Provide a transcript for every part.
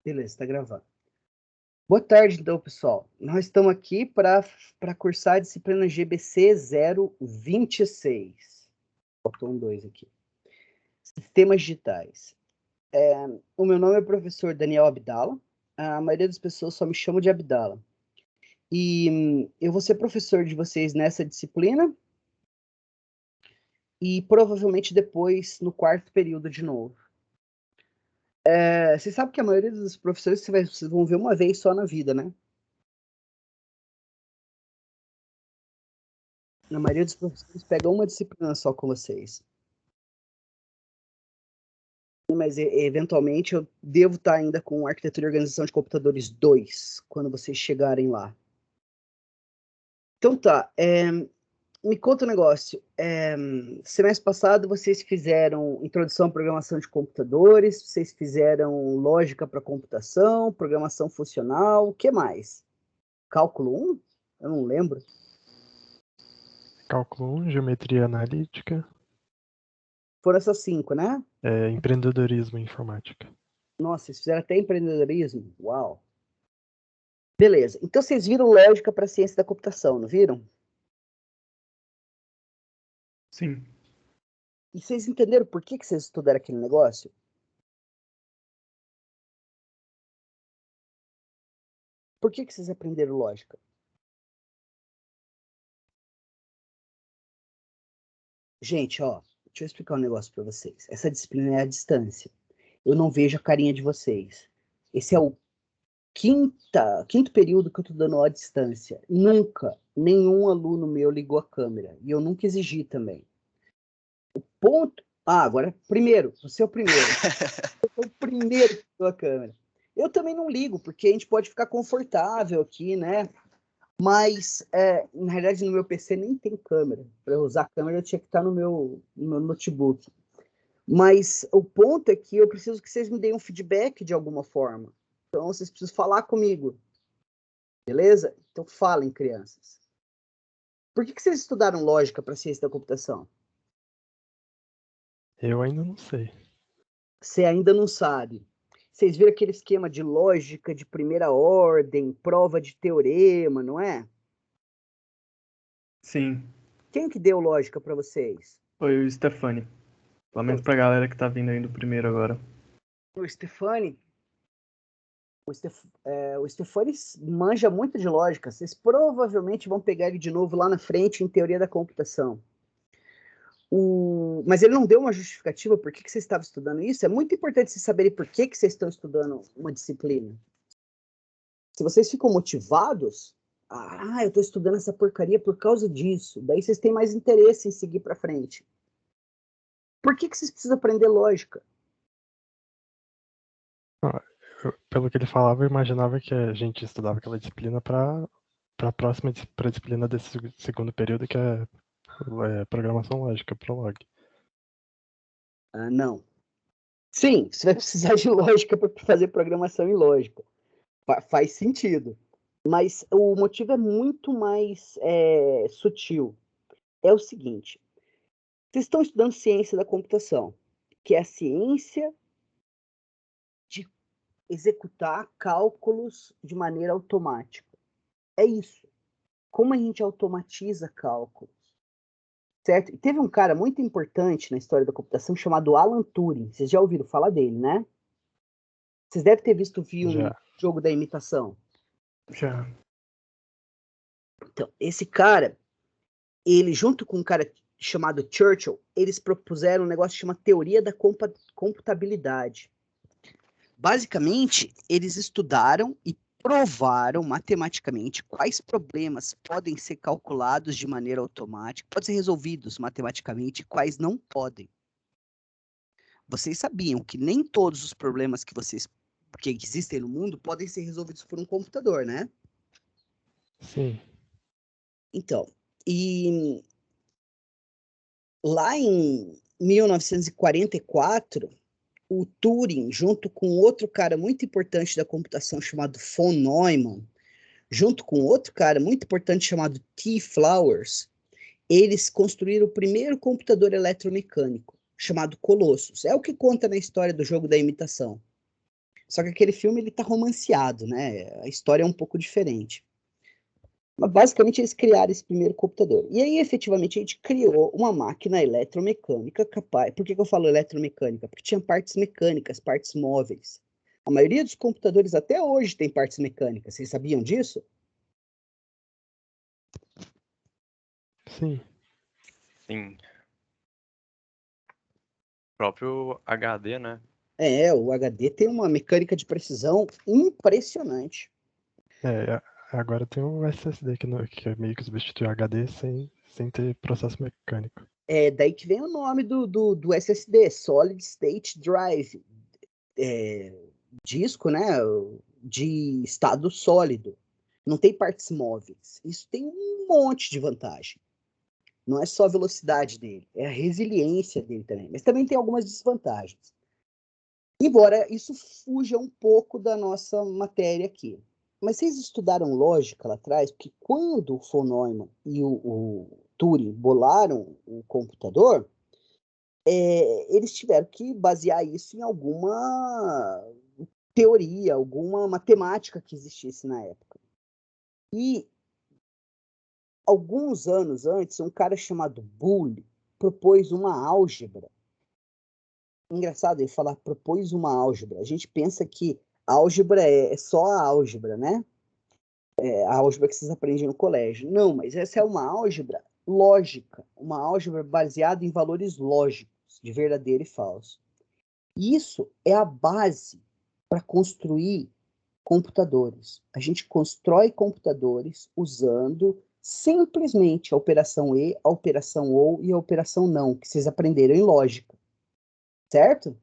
Beleza, está gravando. Boa tarde, então, pessoal. Nós estamos aqui para cursar a disciplina GBC 026. Faltou um 2 aqui. Sistemas digitais. O meu nome é professor Daniel Abdala. A maioria das pessoas só me chama de Abdala. E eu vou ser professor de vocês nessa disciplina e provavelmente depois no quarto período de novo. Você sabe que a maioria dos professores vocês vão ver uma vez só na vida, né? A maioria dos professores pega uma disciplina só com vocês. Mas eventualmente eu devo estar ainda com Arquitetura e Organização de Computadores 2, quando vocês chegarem lá. Então tá, me conta um negócio. Semestre passado vocês fizeram Introdução à Programação de Computadores, vocês fizeram Lógica para Computação, Programação Funcional, o que mais? Cálculo 1? Eu não lembro. Cálculo 1, Geometria Analítica. Foram essas 5, né? Empreendedorismo e Informática. Nossa, vocês fizeram até empreendedorismo? Uau! Beleza, então vocês viram Lógica para Ciência da Computação, não viram? Sim. E vocês entenderam por que vocês estudaram aquele negócio? Por que vocês aprenderam lógica? Gente, ó, deixa eu explicar um negócio para vocês. Essa disciplina é à distância. Eu não vejo a carinha de vocês. Esse é o quinto período que eu tô dando à distância. Nunca nenhum aluno meu ligou a câmera. E eu nunca exigi também. O ponto... agora, primeiro, você é o primeiro. Eu sou o primeiro que ligou a câmera. Eu também não ligo, porque a gente pode ficar confortável aqui, né? Mas, na realidade, no meu PC nem tem câmera. Para eu usar a câmera, eu tinha que estar no meu notebook. Mas o ponto é que eu preciso que vocês me deem um feedback de alguma forma. Então, vocês precisam falar comigo. Beleza? Então, falem, crianças. Por que vocês estudaram lógica para ciência da computação? Eu ainda não sei. Você ainda não sabe. Vocês viram aquele esquema de lógica de primeira ordem, prova de teorema, não é? Sim. Quem que deu lógica para vocês? Foi o Stefani. Pelo menos pra galera que tá vindo aí do primeiro agora. O Stefani. O Stefani manja muito de lógica. Vocês provavelmente vão pegar ele de novo lá na frente em teoria da computação. Mas ele não deu uma justificativa por que vocês estavam estudando isso. É muito importante vocês saberem por que vocês estão estudando uma disciplina. Se vocês ficam motivados, eu estou estudando essa porcaria por causa disso. Daí vocês têm mais interesse em seguir para frente. Por que vocês precisam aprender lógica? Pelo que ele falava, eu imaginava que a gente estudava aquela disciplina para a próxima disciplina desse segundo período, que é Programação Lógica, Prolog. Não. Sim, você vai precisar de lógica para fazer programação em lógica. Faz sentido. Mas o motivo é muito mais sutil. É o seguinte: vocês estão estudando ciência da computação, que é a ciência de executar cálculos de maneira automática. É isso. Como a gente automatiza cálculos. Certo? E teve um cara muito importante na história da computação chamado Alan Turing. Vocês já ouviram falar dele, né? Vocês devem ter visto o filme Jogo da Imitação. Já. Então, esse cara, ele junto com um cara chamado Churchill, eles propuseram um negócio que chama teoria da computabilidade. Basicamente, eles estudaram e provaram matematicamente quais problemas podem ser calculados de maneira automática, podem ser resolvidos matematicamente e quais não podem. Vocês sabiam que nem todos os problemas que existem no mundo podem ser resolvidos por um computador, né? Sim. Então, e lá em 1944, o Turing, junto com outro cara muito importante da computação chamado von Neumann, junto com outro cara muito importante chamado T. Flowers, eles construíram o primeiro computador eletromecânico, chamado Colossus. É o que conta na história do Jogo da Imitação. Só que aquele filme, ele tá romanceado, né? A história é um pouco diferente. Mas, basicamente, eles criaram esse primeiro computador. E aí, efetivamente, a gente criou uma máquina eletromecânica capaz... Por que eu falo eletromecânica? Porque tinha partes mecânicas, partes móveis. A maioria dos computadores até hoje tem partes mecânicas. Vocês sabiam disso? Sim. Sim. O próprio HD, né? O HD tem uma mecânica de precisão impressionante. Agora tem o SSD que é meio que substitui o HD sem ter processo mecânico. Daí que vem o nome do SSD, Solid State Drive. Disco, né? De estado sólido. Não tem partes móveis. Isso tem um monte de vantagem. Não é só a velocidade dele, é a resiliência dele também. Mas também tem algumas desvantagens. Embora isso fuja um pouco da nossa matéria aqui. Mas vocês estudaram lógica lá atrás? Porque quando o von Neumann e o Turing bolaram o computador, eles tiveram que basear isso em alguma teoria, alguma matemática que existisse na época. E alguns anos antes, um cara chamado Boole propôs uma álgebra. Engraçado ele falar propôs uma álgebra. A gente pensa que álgebra é só a álgebra, né? A álgebra que vocês aprendem no colégio. Não, mas essa é uma álgebra lógica, uma álgebra baseada em valores lógicos, de verdadeiro e falso. Isso é a base para construir computadores. A gente constrói computadores usando simplesmente a operação e, a operação ou e a operação não, que vocês aprenderam em lógica. Certo?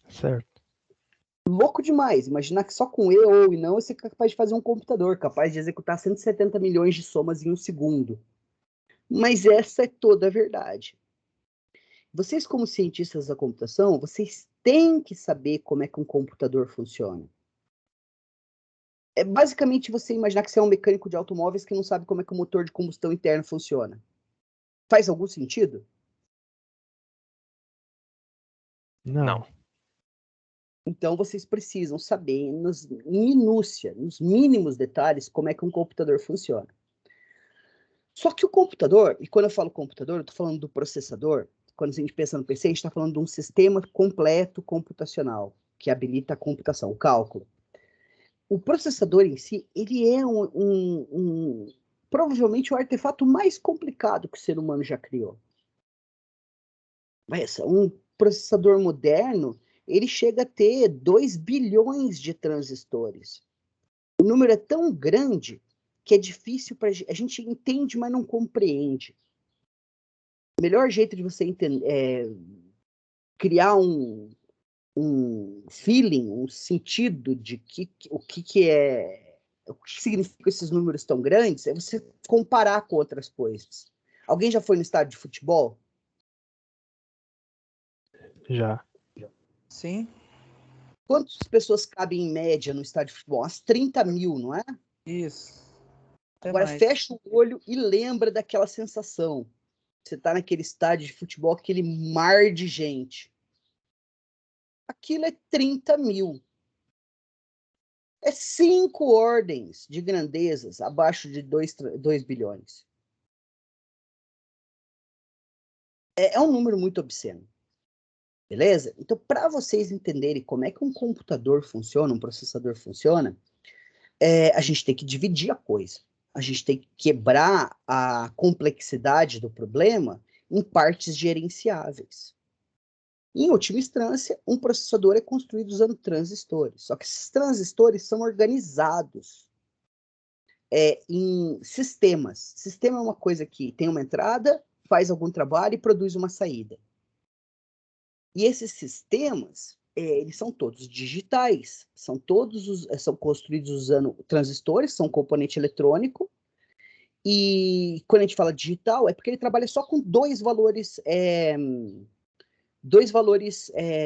Certo. Louco demais. Imaginar que só com e, ou e não você é capaz de fazer um computador, capaz de executar 170 milhões de somas em um segundo. Mas essa é toda a verdade. Vocês, como cientistas da computação, vocês têm que saber como é que um computador funciona. É basicamente você imaginar que você é um mecânico de automóveis que não sabe como é que o motor de combustão interna funciona. Faz algum sentido? Não. Então vocês precisam saber nos minúcia, nos mínimos detalhes, como é que um computador funciona. Só que o computador, e quando eu falo computador, eu estou falando do processador. Quando a gente pensa no PC, a gente está falando de um sistema completo computacional, que habilita a computação, o cálculo. O processador em si, ele é provavelmente o artefato mais complicado que o ser humano já criou. Um processador moderno, ele chega a ter 2 bilhões de transistores. O número é tão grande que é difícil para a gente entende, mas não compreende. O melhor jeito de você criar um feeling, um sentido de o que significam esses números tão grandes, é você comparar com outras coisas. Alguém já foi no estádio de futebol? Já. Sim, Quantas pessoas cabem em média no estádio de futebol? Umas 30 mil, não é? isso. Até Agora mais. fecha o olho e lembra daquela sensação. Você está naquele estádio de futebol, aquele mar de gente. Aquilo é 30 mil. É 5 ordens de grandezas abaixo de 2 bilhões. É um número muito obsceno. Beleza? Então, para vocês entenderem como é que um computador funciona, um processador funciona, a gente tem que dividir a coisa. A gente tem que quebrar a complexidade do problema em partes gerenciáveis. Em última instância, um processador é construído usando transistores. Só que esses transistores são organizados em sistemas. Sistema é uma coisa que tem uma entrada, faz algum trabalho e produz uma saída. E esses sistemas, eles são todos digitais, são construídos usando transistores, são componente eletrônico, e quando a gente fala digital, é porque ele trabalha só com dois valores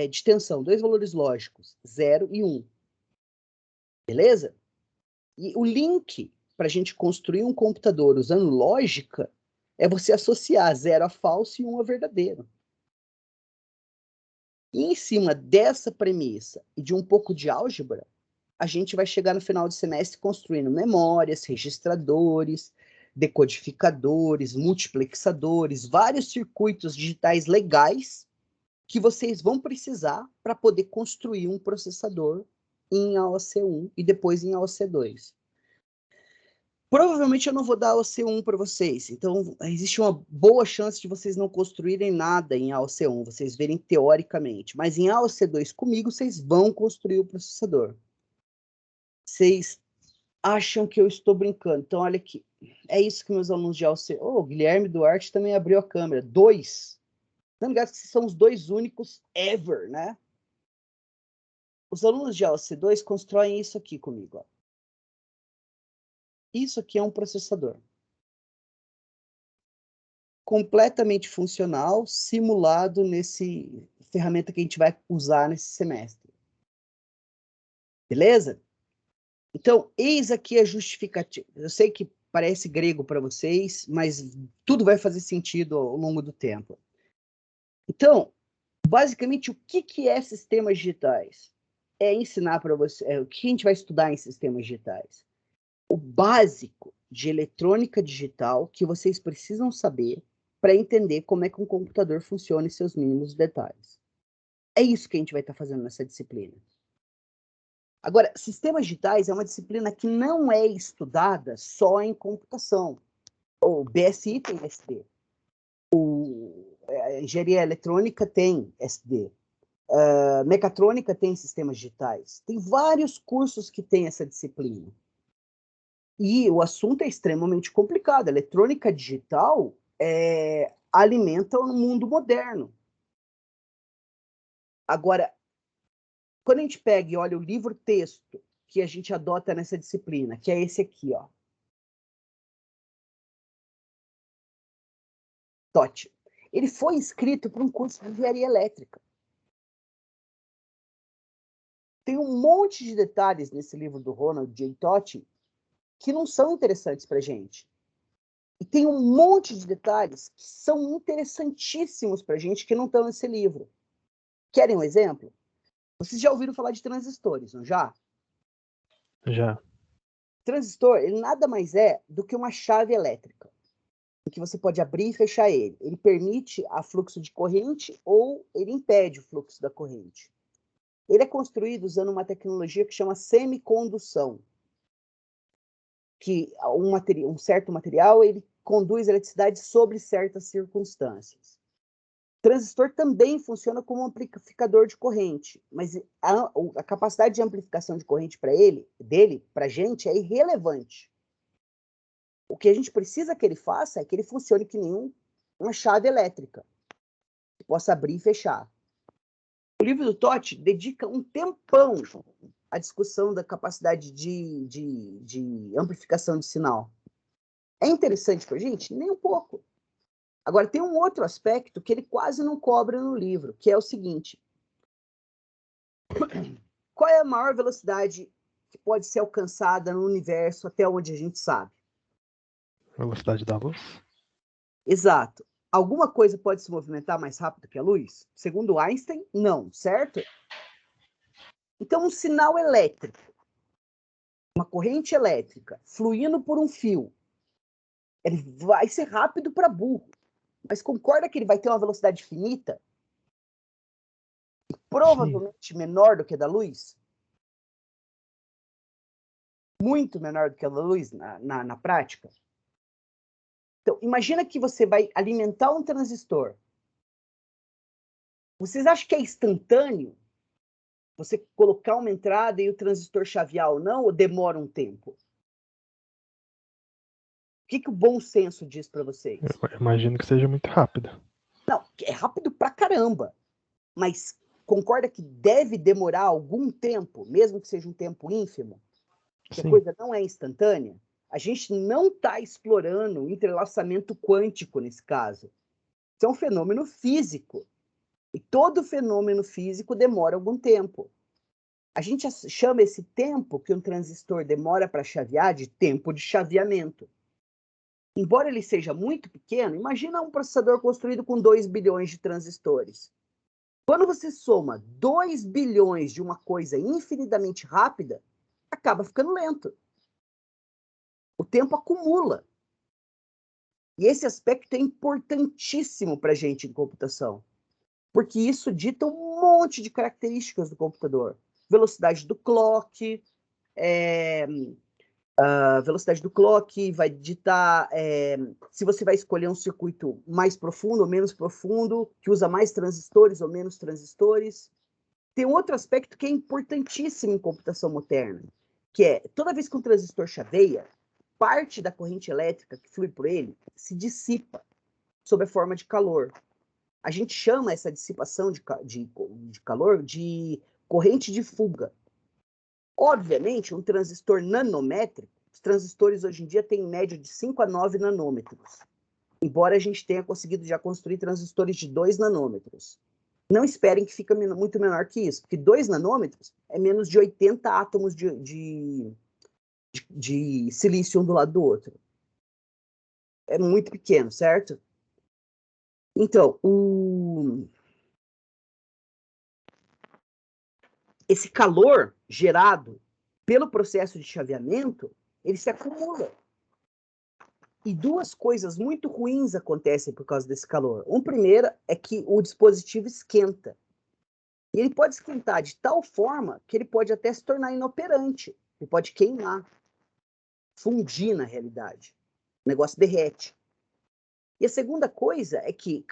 de tensão, dois valores lógicos, 0 e 1. Beleza? E o link para a gente construir um computador usando lógica é você associar 0 a falso e 1 a verdadeiro. E em cima dessa premissa e de um pouco de álgebra, a gente vai chegar no final do semestre construindo memórias, registradores, decodificadores, multiplexadores, vários circuitos digitais legais que vocês vão precisar para poder construir um processador em AOC1 e depois em AOC2. Provavelmente eu não vou dar AOC1 para vocês, então existe uma boa chance de vocês não construírem nada em AOC1, vocês verem teoricamente, mas em AOC2 comigo vocês vão construir o processador. Vocês acham que eu estou brincando, então olha aqui, é isso que meus alunos de AOC... Oh, o Guilherme Duarte também abriu a câmera, 2. Não ligado que são os 2 únicos ever, né? Os alunos de AOC2 constroem isso aqui comigo, ó. Isso aqui é um processador. Completamente funcional, simulado nesse ferramenta que a gente vai usar nesse semestre. Beleza? Então, eis aqui a justificativa. Eu sei que parece grego para vocês, mas tudo vai fazer sentido ao longo do tempo. Então, basicamente, o que é sistemas digitais? É ensinar para você... o que a gente vai estudar em sistemas digitais? O básico de eletrônica digital que vocês precisam saber para entender como é que um computador funciona em seus mínimos detalhes. É isso que a gente vai estar fazendo nessa disciplina. Agora, sistemas digitais é uma disciplina que não é estudada só em computação. O BSI tem SD. A engenharia eletrônica tem SD. Mecatrônica tem sistemas digitais. Tem vários cursos que têm essa disciplina. E o assunto é extremamente complicado. A eletrônica digital alimenta o mundo moderno. Agora, quando a gente pega e olha o livro-texto que a gente adota nessa disciplina, que é esse aqui, ó. TOT. Ele foi escrito para um curso de engenharia elétrica. Tem um monte de detalhes nesse livro do Ronald J. Totti que não são interessantes para a gente. E tem um monte de detalhes que são interessantíssimos para a gente que não estão nesse livro. Querem um exemplo? Vocês já ouviram falar de transistores, não já? Já. Transistor, ele nada mais é do que uma chave elétrica, em que você pode abrir e fechar ele. Ele permite a fluxo de corrente ou ele impede o fluxo da corrente. Ele é construído usando uma tecnologia que chama semicondução, que um certo material ele conduz eletricidade sobre certas circunstâncias. O transistor também funciona como um amplificador de corrente, mas a capacidade de amplificação de corrente para a gente, é irrelevante. O que a gente precisa que ele faça é que ele funcione que nem uma chave elétrica, que possa abrir e fechar. O livro do Totti dedica um tempão à discussão da capacidade de amplificação de sinal. É interessante para a gente? Nem um pouco. Agora, tem um outro aspecto que ele quase não cobra no livro, que é o seguinte. Qual é a maior velocidade que pode ser alcançada no universo até onde a gente sabe? Velocidade da luz? Exato. Alguma coisa pode se movimentar mais rápido que a luz? Segundo Einstein, não, certo? Então, um sinal elétrico, uma corrente elétrica, fluindo por um fio, ele vai ser rápido para burro. Mas concorda que ele vai ter uma velocidade finita? Provavelmente Sim. menor do que a da luz? Muito menor do que a da luz na prática? Então, imagina que você vai alimentar um transistor. Vocês acham que é instantâneo você colocar uma entrada e o transistor chavear ou não, ou demora um tempo? O que o bom senso diz para vocês? Eu imagino que seja muito rápido. Não, é rápido pra caramba. Mas concorda que deve demorar algum tempo, mesmo que seja um tempo ínfimo? Que a coisa não é instantânea? A gente não está explorando o entrelaçamento quântico nesse caso. Isso é um fenômeno físico. E todo fenômeno físico demora algum tempo. A gente chama esse tempo que um transistor demora para chavear de tempo de chaveamento. Embora ele seja muito pequeno, imagina um processador construído com 2 bilhões de transistores. Quando você soma 2 bilhões de uma coisa infinitamente rápida, acaba ficando lento. O tempo acumula. E esse aspecto é importantíssimo para a gente em computação, porque isso dita um monte de características do computador. Velocidade do clock, a velocidade do clock vai ditar se você vai escolher um circuito mais profundo ou menos profundo, que usa mais transistores ou menos transistores. Tem um outro aspecto que é importantíssimo em computação moderna, que é, toda vez que um transistor chaveia, parte da corrente elétrica que flui por ele se dissipa sob a forma de calor. A gente chama essa dissipação de calor de corrente de fuga. Obviamente, um transistor nanométrico, os transistores hoje em dia têm em média de 5 a 9 nanômetros, embora a gente tenha conseguido já construir transistores de 2 nanômetros. Não esperem que fique muito menor que isso, porque 2 nanômetros é menos de 80 átomos de silício um do lado do outro. É muito pequeno, certo? Então, esse calor gerado pelo processo de chaveamento, ele se acumula. E duas coisas muito ruins acontecem por causa desse calor. Uma primeira é que o dispositivo esquenta. E ele pode esquentar de tal forma que ele pode até se tornar inoperante. Ele pode queimar, fundir na realidade. O negócio derrete. E a segunda coisa é que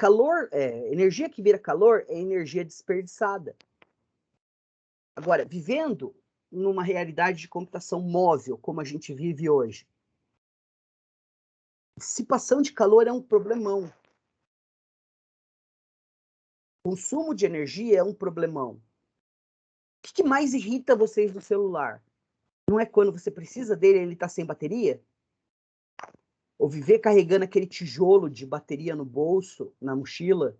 energia que vira calor é energia desperdiçada. Agora, vivendo numa realidade de computação móvel, como a gente vive hoje, dissipação de calor é um problemão. Consumo de energia é um problemão. O que mais irrita vocês no celular? Não é quando você precisa dele e ele está sem bateria? Ou viver carregando aquele tijolo de bateria no bolso, na mochila?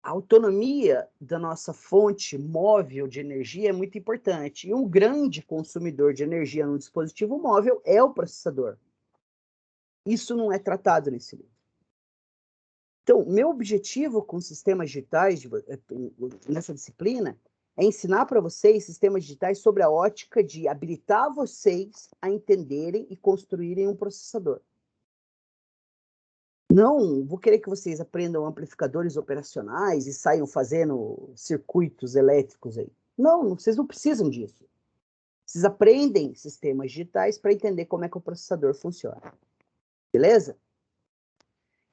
A autonomia da nossa fonte móvel de energia é muito importante. E um grande consumidor de energia no dispositivo móvel é o processador. Isso não é tratado nesse livro. Então, meu objetivo com sistemas digitais, nessa disciplina, é ensinar para vocês sistemas digitais sobre a ótica de habilitar vocês a entenderem e construírem um processador. Não vou querer que vocês aprendam amplificadores operacionais e saiam fazendo circuitos elétricos aí. Não, vocês não precisam disso. Vocês aprendem sistemas digitais para entender como é que o processador funciona. Beleza?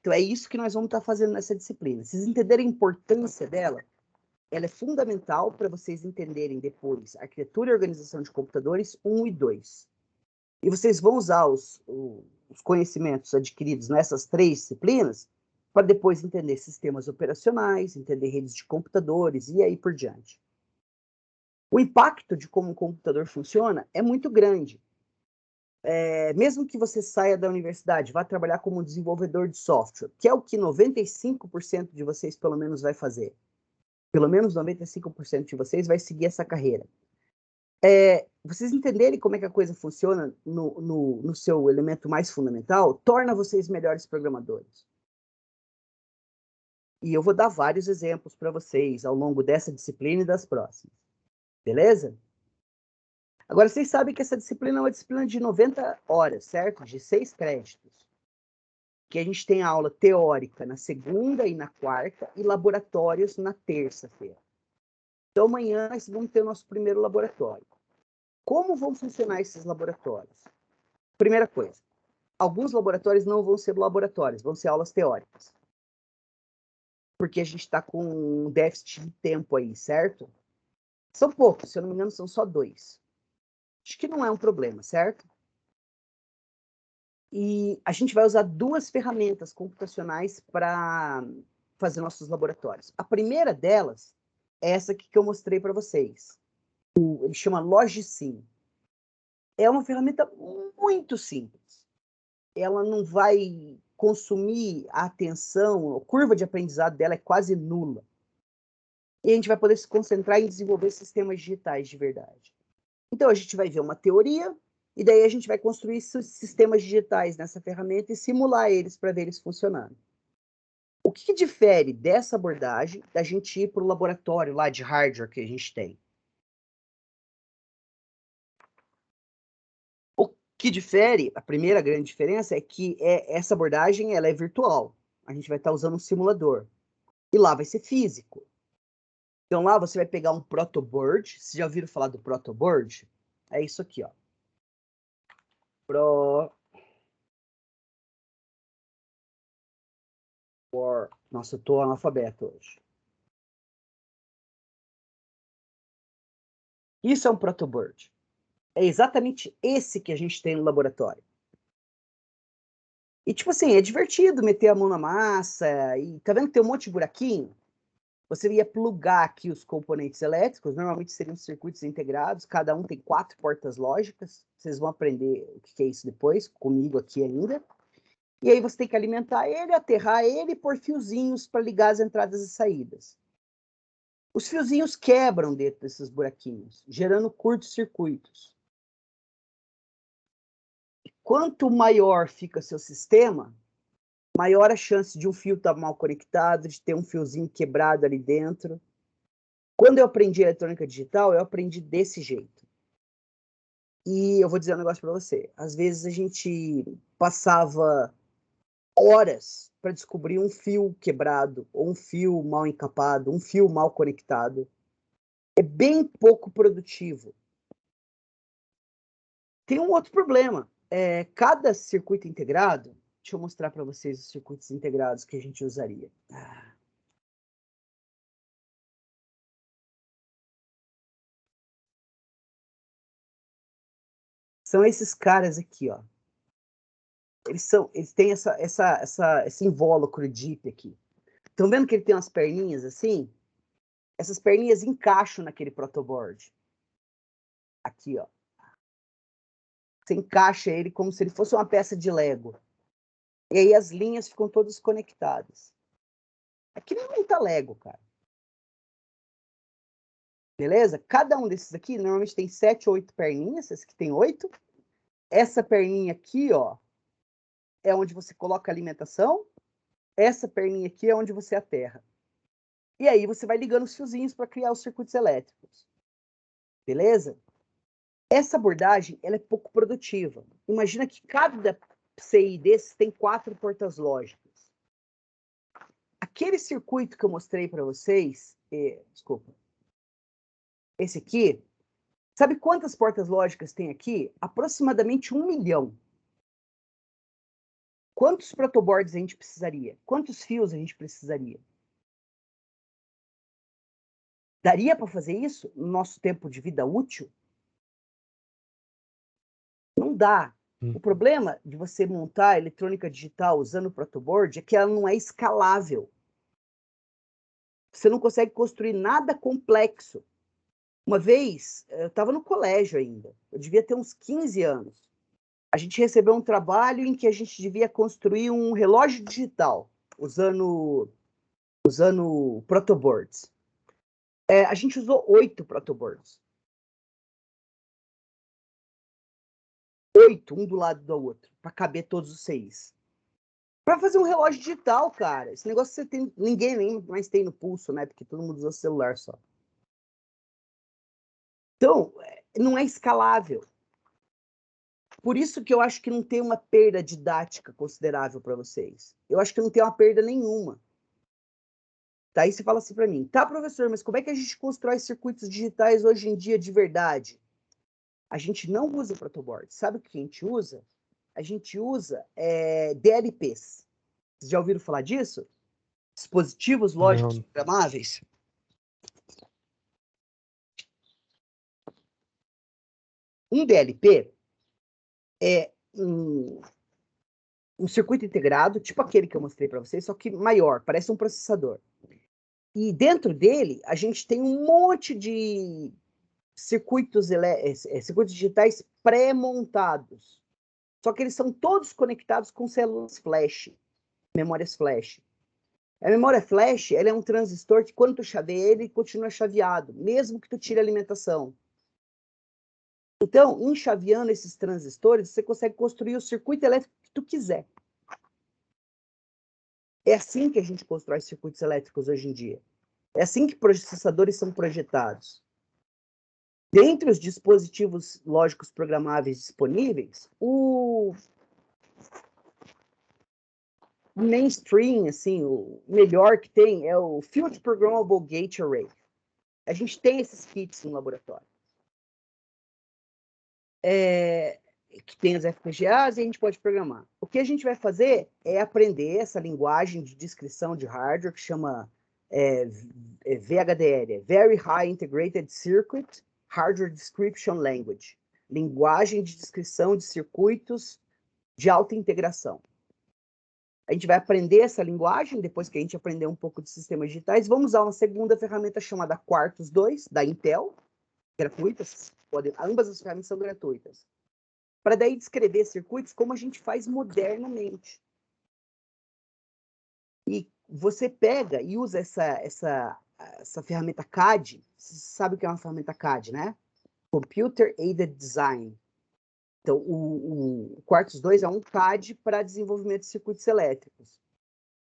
Então, é isso que nós vamos estar fazendo nessa disciplina. Vocês entenderem a importância dela, ela é fundamental para vocês entenderem depois arquitetura e organização de computadores 1 e 2. E vocês vão usar os conhecimentos adquiridos nessas 3 disciplinas para depois entender sistemas operacionais, entender redes de computadores e aí por diante. O impacto de como um computador funciona é muito grande. Mesmo que você saia da universidade, vá trabalhar como desenvolvedor de software, que é o que 95% de vocês pelo menos vai fazer. Pelo menos 95% de vocês vai seguir essa carreira. Vocês entenderem como é que a coisa funciona no seu elemento mais fundamental, torna vocês melhores programadores. E eu vou dar vários exemplos para vocês ao longo dessa disciplina e das próximas. Beleza? Agora, vocês sabem que essa disciplina é uma disciplina de 90 horas, certo? De 6 créditos. Que a gente tem aula teórica na segunda e na quarta e laboratórios na terça-feira. Então, amanhã nós vamos ter o nosso primeiro laboratório. Como vão funcionar esses laboratórios? Primeira coisa, alguns laboratórios não vão ser laboratórios, vão ser aulas teóricas. Porque a gente está com um déficit de tempo aí, certo? São poucos, se eu não me engano, são só 2. Acho que não é um problema, certo? E a gente vai usar 2 ferramentas computacionais para fazer nossos laboratórios. A primeira delas é essa aqui que eu mostrei para vocês. Ele chama Logisim. É uma ferramenta muito simples. Ela não vai consumir a atenção, a curva de aprendizado dela é quase nula. E a gente vai poder se concentrar em desenvolver sistemas digitais de verdade. Então, a gente vai ver uma teoria, e daí a gente vai construir sistemas digitais nessa ferramenta e simular eles para ver eles funcionando. O que difere dessa abordagem da gente ir para o laboratório lá de hardware que a gente tem? O que difere, a primeira grande diferença é que essa abordagem ela é virtual. A gente vai estar usando um simulador. E lá vai ser físico. Então lá você vai pegar um protoboard. Vocês já ouviram falar do protoboard? É isso aqui, ó. Nossa, eu tô analfabeto hoje. Isso é um protoboard. É exatamente esse que a gente tem no laboratório. E, tipo assim, é divertido meter a mão na massa. E tá vendo que tem um monte de buraquinho? Você ia plugar aqui os componentes elétricos. Normalmente seriam circuitos integrados. Cada um tem 4 portas lógicas. Vocês vão aprender o que é isso depois, comigo aqui ainda. E aí você tem que alimentar ele, aterrar ele e pôr fiozinhos para ligar as entradas e saídas. Os fiozinhos quebram dentro desses buraquinhos, gerando curtos-circuitos. Quanto maior fica seu sistema, maior a chance de um fio estar mal conectado, de ter um fiozinho quebrado ali dentro. Quando eu aprendi eletrônica digital, eu aprendi desse jeito. E eu vou dizer um negócio para você. Às vezes a gente passava horas para descobrir um fio quebrado, ou um fio mal encapado, um fio mal conectado. É bem pouco produtivo. Tem um outro problema. Cada circuito integrado, deixa eu mostrar para vocês os circuitos integrados que a gente usaria. São esses caras aqui, ó. Eles têm esse invólucro deep aqui. Estão vendo que ele tem umas perninhas assim? Essas perninhas encaixam naquele protoboard. Aqui, ó. Você encaixa ele como se ele fosse uma peça de Lego. E aí as linhas ficam todas conectadas. É que nem montar Lego, cara. Beleza? Cada um desses aqui, normalmente tem 7 ou 8 perninhas. Esse aqui tem 8. Essa perninha aqui, ó, é onde você coloca a alimentação. Essa perninha aqui é onde você aterra. E aí você vai ligando os fiozinhos para criar os circuitos elétricos. Beleza? Essa abordagem ela é pouco produtiva. Imagina que cada CI desses tem 4 portas lógicas. Aquele circuito que eu mostrei para vocês, desculpa, esse aqui, sabe quantas portas lógicas tem aqui? Aproximadamente 1 milhão. Quantos protoboards a gente precisaria? Quantos fios a gente precisaria? Daria para fazer isso no nosso tempo de vida útil? Não dá. O problema de você montar eletrônica digital usando o protoboard é que ela não é escalável. Você não consegue construir nada complexo. Uma vez, eu estava no colégio ainda, eu devia ter uns 15 anos. A gente recebeu um trabalho em que a gente devia construir um relógio digital, usando protoboards. A gente usou 8 protoboards. 8, um do lado do outro, para caber todos os 6. Para fazer um relógio digital, cara. Esse negócio você tem, ninguém nem mais tem no pulso, né? Porque todo mundo usa celular só. Então, não é escalável. Por isso que eu acho que não tem uma perda didática considerável para vocês. Eu acho que não tem uma perda nenhuma. Tá? Aí você fala assim para mim, tá, professor, mas como é que a gente constrói circuitos digitais hoje em dia de verdade? A gente não usa protoboard. Sabe o que a gente usa? A gente usa DLPs. Vocês já ouviram falar disso? Dispositivos lógicos programáveis? Um DLP é um circuito integrado, tipo aquele que eu mostrei para vocês, só que maior, parece um processador. E dentro dele, a gente tem um monte de circuitos digitais pré-montados. Só que eles são todos conectados com células flash, memórias flash. A memória flash, ela é um transistor que quando tu chaveia ele continua chaveado, mesmo que tu tire a alimentação. Então, enchaveando esses transistores, você consegue construir o circuito elétrico que tu quiser. É assim que a gente constrói circuitos elétricos hoje em dia. É assim que processadores são projetados. Dentre os dispositivos lógicos programáveis disponíveis, o mainstream, assim, o melhor que tem é o Field Programmable Gate Array. A gente tem esses kits no laboratório. Que tem as FPGAs e a gente pode programar. O que a gente vai fazer é aprender essa linguagem de descrição de hardware que chama VHDL, Very High Integrated Circuit Hardware Description Language, linguagem de descrição de circuitos de alta integração. A gente vai aprender essa linguagem, depois que a gente aprender um pouco de sistemas digitais, vamos usar uma segunda ferramenta chamada Quartus 2, da Intel, gratuitas, ambas as ferramentas são gratuitas, para daí descrever circuitos como a gente faz modernamente. E você pega e usa essa ferramenta CAD, você sabe o que é uma ferramenta CAD, né? Computer Aided Design. Então, o Quartus 2 é um CAD para desenvolvimento de circuitos elétricos.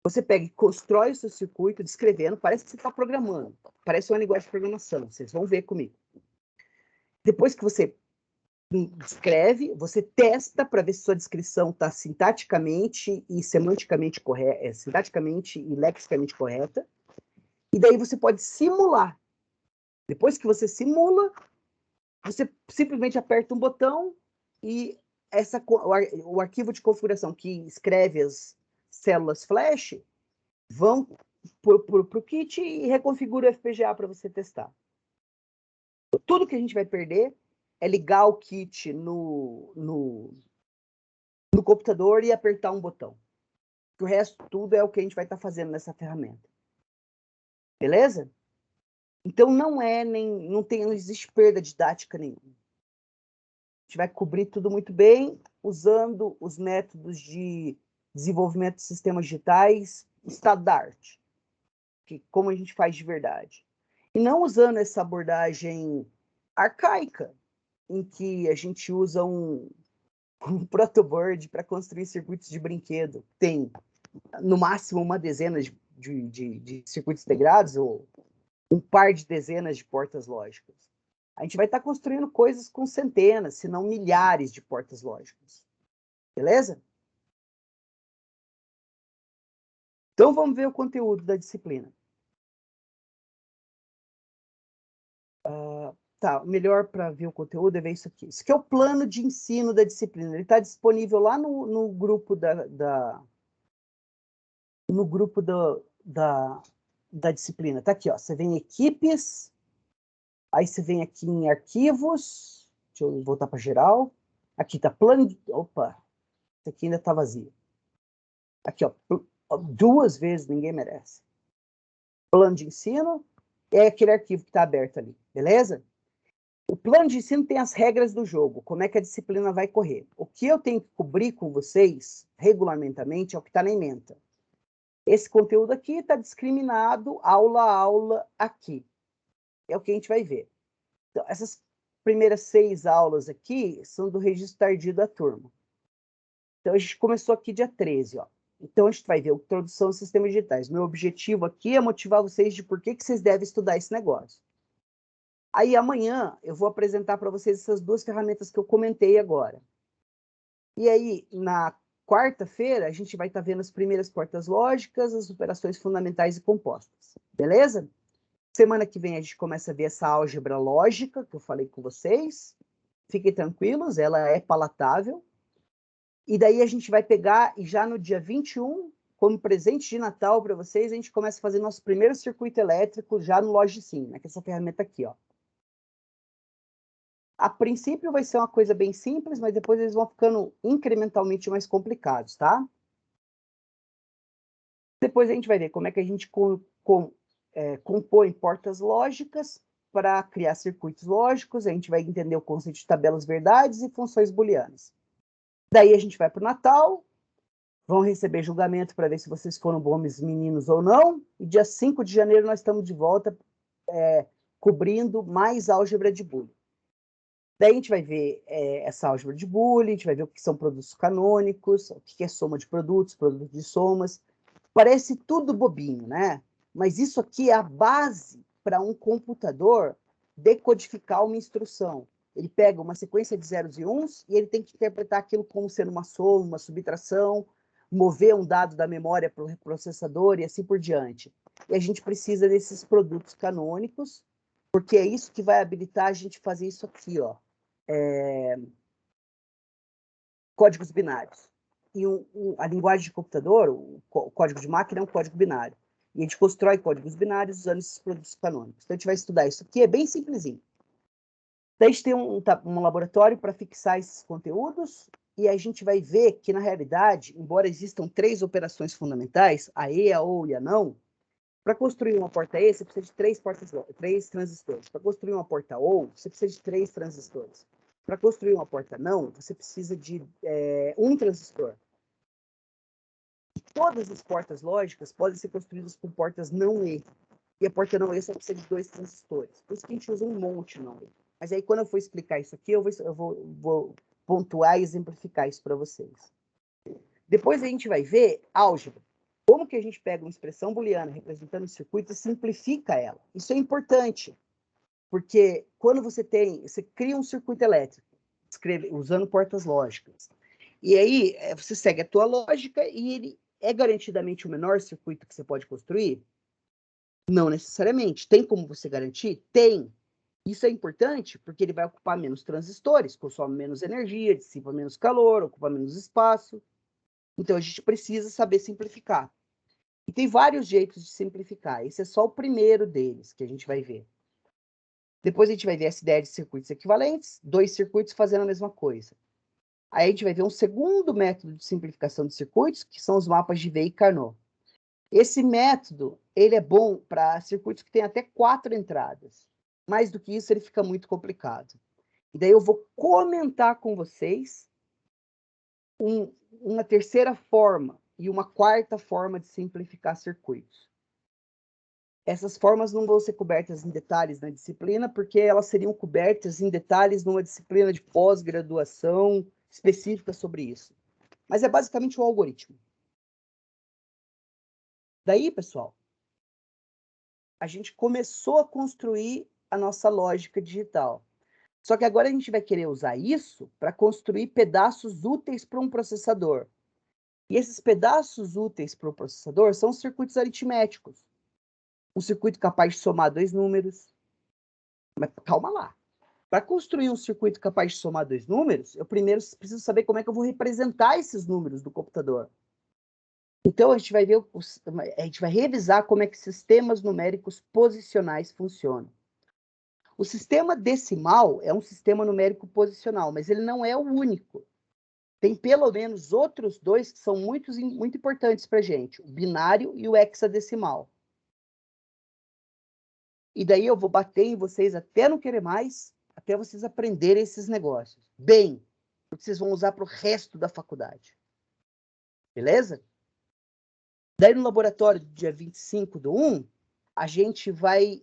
Você pega e constrói o seu circuito descrevendo, parece que você está programando, parece uma linguagem de programação, vocês vão ver comigo. Depois que você descreve, você testa para ver se sua descrição está sintaticamente e semanticamente correta, sintaticamente e lexicamente correta, e daí você pode simular. Depois que você simula, você simplesmente aperta um botão e o arquivo de configuração que escreve as células flash vão para o kit e reconfigura o FPGA para você testar. Tudo que a gente vai perder é ligar o kit no computador e apertar um botão. O resto tudo é o que a gente vai estar fazendo nessa ferramenta. Beleza? Então não existe perda didática nenhuma. A gente vai cobrir tudo muito bem usando os métodos de desenvolvimento de sistemas digitais, estado da arte, como a gente faz de verdade. E não usando essa abordagem arcaica, em que a gente usa um protoboard para construir circuitos de brinquedo. Tem, no máximo, uma dezena de circuitos integrados ou um par de dezenas de portas lógicas. A gente vai estar construindo coisas com centenas, se não milhares de portas lógicas. Beleza? Então, vamos ver o conteúdo da disciplina. Tá, melhor para ver o conteúdo é ver isso aqui. Isso aqui é o plano de ensino da disciplina. Ele está disponível lá no grupo da disciplina. Tá aqui, ó. Você vem em equipes, aí você vem aqui em arquivos. Deixa eu voltar para geral. Aqui tá plano de... Opa, isso aqui ainda está vazio. Aqui, ó. 2 vezes, ninguém merece. Plano de ensino é aquele arquivo que está aberto ali, beleza? O plano de ensino tem as regras do jogo, como é que a disciplina vai correr. O que eu tenho que cobrir com vocês, regularmente, é o que está na ementa. Esse conteúdo aqui está discriminado aula a aula aqui. É o que a gente vai ver. Então, essas primeiras 6 aulas aqui são do registro tardio da turma. Então, a gente começou aqui dia 13, ó. Então, a gente vai ver a introdução aos sistemas digitais. Meu objetivo aqui é motivar vocês de por que vocês devem estudar esse negócio. Aí, amanhã, eu vou apresentar para vocês essas 2 ferramentas que eu comentei agora. E aí, na quarta-feira, a gente vai estar vendo as primeiras portas lógicas, as operações fundamentais e compostas. Beleza? Semana que vem, a gente começa a ver essa álgebra lógica que eu falei com vocês. Fiquem tranquilos, ela é palatável. E daí, a gente vai pegar, e já no dia 21, como presente de Natal para vocês, a gente começa a fazer nosso primeiro circuito elétrico já no Logicim, né? Que é essa ferramenta aqui, ó. A princípio vai ser uma coisa bem simples, mas depois eles vão ficando incrementalmente mais complicados, tá? Depois a gente vai ver como é que a gente compõe portas lógicas para criar circuitos lógicos. A gente vai entender o conceito de tabelas verdades e funções booleanas. Daí a gente vai para o Natal, vão receber julgamento para ver se vocês foram bons meninos ou não. E dia 5 de janeiro nós estamos de volta cobrindo mais álgebra de Boolean. Daí a gente vai ver essa álgebra de Boolean, a gente vai ver o que são produtos canônicos, o que é soma de produtos, produto de somas. Parece tudo bobinho, né? Mas isso aqui é a base para um computador decodificar uma instrução. Ele pega uma sequência de zeros e uns e ele tem que interpretar aquilo como sendo uma soma, uma subtração, mover um dado da memória para o processador e assim por diante. E a gente precisa desses produtos canônicos, porque é isso que vai habilitar a gente fazer isso aqui, ó. Códigos binários. E a linguagem de computador, o código de máquina é um código binário. E a gente constrói códigos binários usando esses produtos canônicos. Então, a gente vai estudar isso aqui, é bem simplesinho. Daí a gente tem um laboratório para fixar esses conteúdos, e a gente vai ver que, na realidade, embora existam 3 operações fundamentais, a E, a OU e a NÃO, para construir uma porta E, você precisa de 3 transistores. Para construir uma porta OU, você precisa de 3 transistores. Para construir uma porta NÃO, você precisa de 1 transistor. Todas as portas lógicas podem ser construídas com portas não E. E a porta não E só precisa de 2 transistores. Por isso que a gente usa um monte não E. Mas aí, quando eu for explicar isso aqui, eu vou pontuar e exemplificar isso para vocês. Depois a gente vai ver álgebra. Como que a gente pega uma expressão booleana representando um circuito e simplifica ela? Isso é importante, porque quando você cria um circuito elétrico, usando portas lógicas, e aí você segue a tua lógica e ele é garantidamente o menor circuito que você pode construir? Não necessariamente. Tem como você garantir? Tem. Isso é importante porque ele vai ocupar menos transistores, consome menos energia, dissipa menos calor, ocupa menos espaço. Então, a gente precisa saber simplificar. E tem vários jeitos de simplificar. Esse é só o primeiro deles que a gente vai ver. Depois a gente vai ver essa ideia de circuitos equivalentes, 2 circuitos fazendo a mesma coisa. Aí a gente vai ver um segundo método de simplificação de circuitos, que são os mapas de Weil e Carnot. Esse método, ele é bom para circuitos que têm até 4 entradas. Mais do que isso, ele fica muito complicado. E daí eu vou comentar com vocês uma terceira forma e uma quarta forma de simplificar circuitos. Essas formas não vão ser cobertas em detalhes na disciplina, porque elas seriam cobertas em detalhes numa disciplina de pós-graduação específica sobre isso. Mas é basicamente um algoritmo. Daí, pessoal, a gente começou a construir a nossa lógica digital. Só que agora a gente vai querer usar isso para construir pedaços úteis para um processador. E esses pedaços úteis para o processador são os circuitos aritméticos. Um circuito capaz de somar 2 números. Mas calma lá. Para construir um circuito capaz de somar 2 números, eu primeiro preciso saber como é que eu vou representar esses números do computador. Então, a gente vai revisar como é que sistemas numéricos posicionais funcionam. O sistema decimal é um sistema numérico posicional, mas ele não é o único. Tem pelo menos outros 2 que são muito importantes para a gente, o binário e o hexadecimal. E daí eu vou bater em vocês até não querer mais, até vocês aprenderem esses negócios. Bem, porque vocês vão usar para o resto da faculdade. Beleza? Daí no laboratório do dia 25/1, a gente vai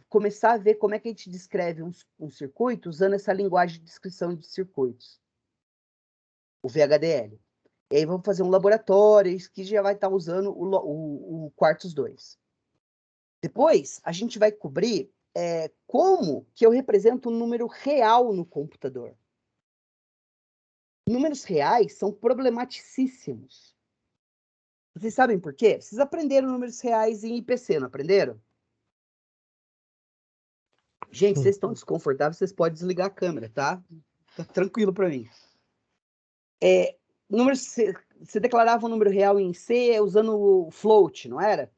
começar a ver como é que a gente descreve um circuito usando essa linguagem de descrição de circuitos, o VHDL. E aí vamos fazer um laboratório que já vai estar usando o Quartus 2. Depois, a gente vai cobrir como que eu represento um número real no computador. Números reais são problematicíssimos. Vocês sabem por quê? Vocês aprenderam números reais em IPC, não aprenderam? Gente, vocês estão desconfortáveis, vocês podem desligar a câmera, tá? Tá tranquilo para mim. Você declarava um número real em C usando o float, não era?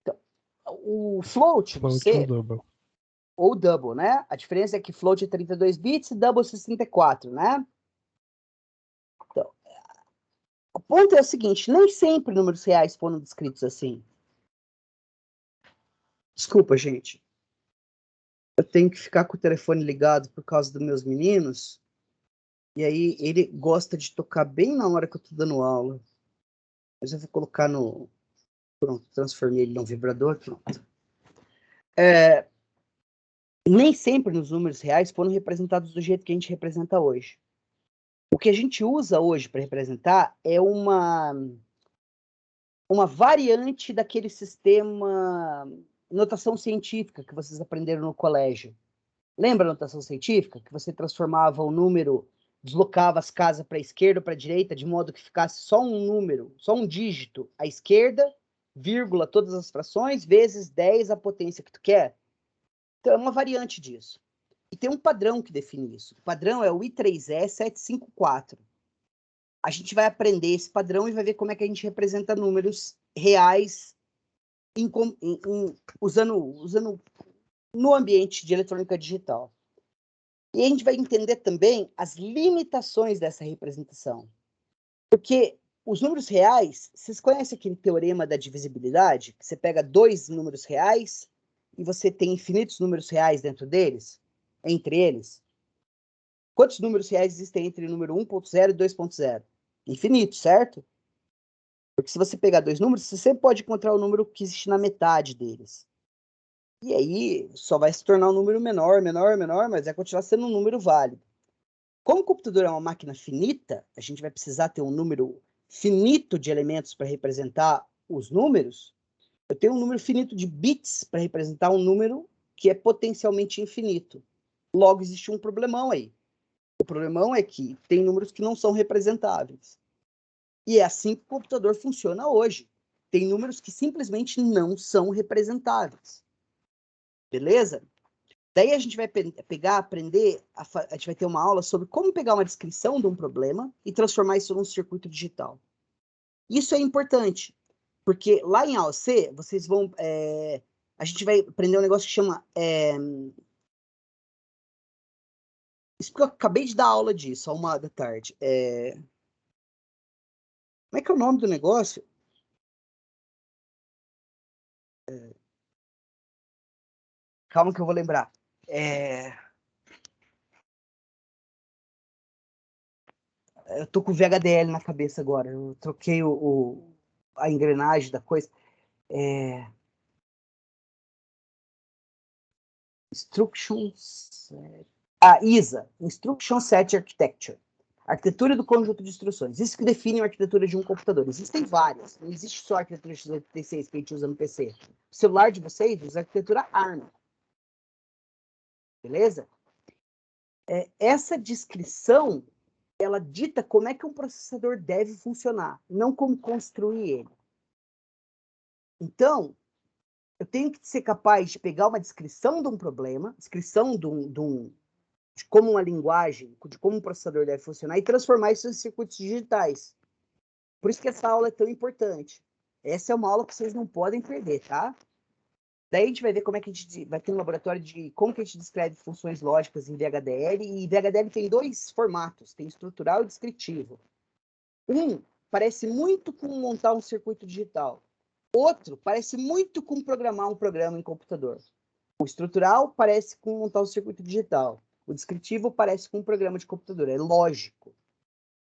Então, o float no C, ou double, né? A diferença é que float é 32 bits e double 64, né? Então, o ponto é o seguinte, nem sempre números reais foram descritos assim. Desculpa, gente. Eu tenho que ficar com o telefone ligado por causa dos meus meninos. E aí ele gosta de tocar bem na hora que eu tô dando aula. Mas eu vou colocar no... Pronto, transformei ele num vibrador. Pronto. Nem sempre nos números reais foram representados do jeito que a gente representa hoje. O que a gente usa hoje para representar é uma uma variante daquele sistema notação científica que vocês aprenderam no colégio. Lembra a notação científica? Que você transformava o número, deslocava as casas para a esquerda ou para a direita, de modo que ficasse só um número, só um dígito à esquerda, vírgula, todas as frações, vezes 10 a potência que tu quer. Então, é uma variante disso. E tem um padrão que define isso. O padrão é o I3E754. A gente vai aprender esse padrão e vai ver como é que a gente representa números reais usando no ambiente de eletrônica digital. E a gente vai entender também as limitações dessa representação. Porque os números reais, vocês conhecem aquele teorema da divisibilidade? Que você pega dois números reais e você tem infinitos números reais dentro deles, entre eles. Quantos números reais existem entre o número 1.0 e 2.0? Infinitos, certo? Porque se você pegar dois números, você sempre pode encontrar o número que existe na metade deles. E aí só vai se tornar um número menor, mas vai continuar sendo um número válido. Como o computador é uma máquina finita, a gente vai precisar ter um número finito de elementos para representar os números. Eu tenho um número finito de bits para representar um número que é potencialmente infinito. Logo, existe um problemão aí. O problemão é que tem números que não são representáveis. E é assim que o computador funciona hoje. Tem números que simplesmente não são representáveis. Beleza? Daí a gente vai aprender, a gente vai ter uma aula sobre como pegar uma descrição de um problema e transformar isso num circuito digital. Isso é importante, porque lá em AOC, vocês vão, a gente vai aprender um negócio que chama, isso que eu acabei de dar aula disso, à 1h da tarde. Como é que é o nome do negócio? Calma que eu vou lembrar. Eu tô com o VHDL na cabeça agora. Eu troquei a engrenagem da coisa. Instructions. ISA, Instruction Set Architecture. Arquitetura do conjunto de instruções. Isso que define a arquitetura de um computador. Existem várias. Não existe só a arquitetura x86 que a gente usa no PC. O celular de vocês usa a arquitetura ARM. Beleza? Essa descrição, ela dita como é que um processador deve funcionar, não como construir ele. Então, eu tenho que ser capaz de pegar uma descrição de um problema, descrição de como uma linguagem, de como um processador deve funcionar e transformar isso em circuitos digitais. Por isso que essa aula é tão importante. Essa é uma aula que vocês não podem perder, tá? Daí a gente vai ver como é que a gente vai ter um laboratório de como que a gente descreve funções lógicas em VHDL. E VHDL tem dois formatos, tem estrutural e descritivo. Um parece muito com montar um circuito digital. Outro parece muito com programar um programa em computador. O estrutural parece com montar um circuito digital. O descritivo parece com um programa de computador. É lógico.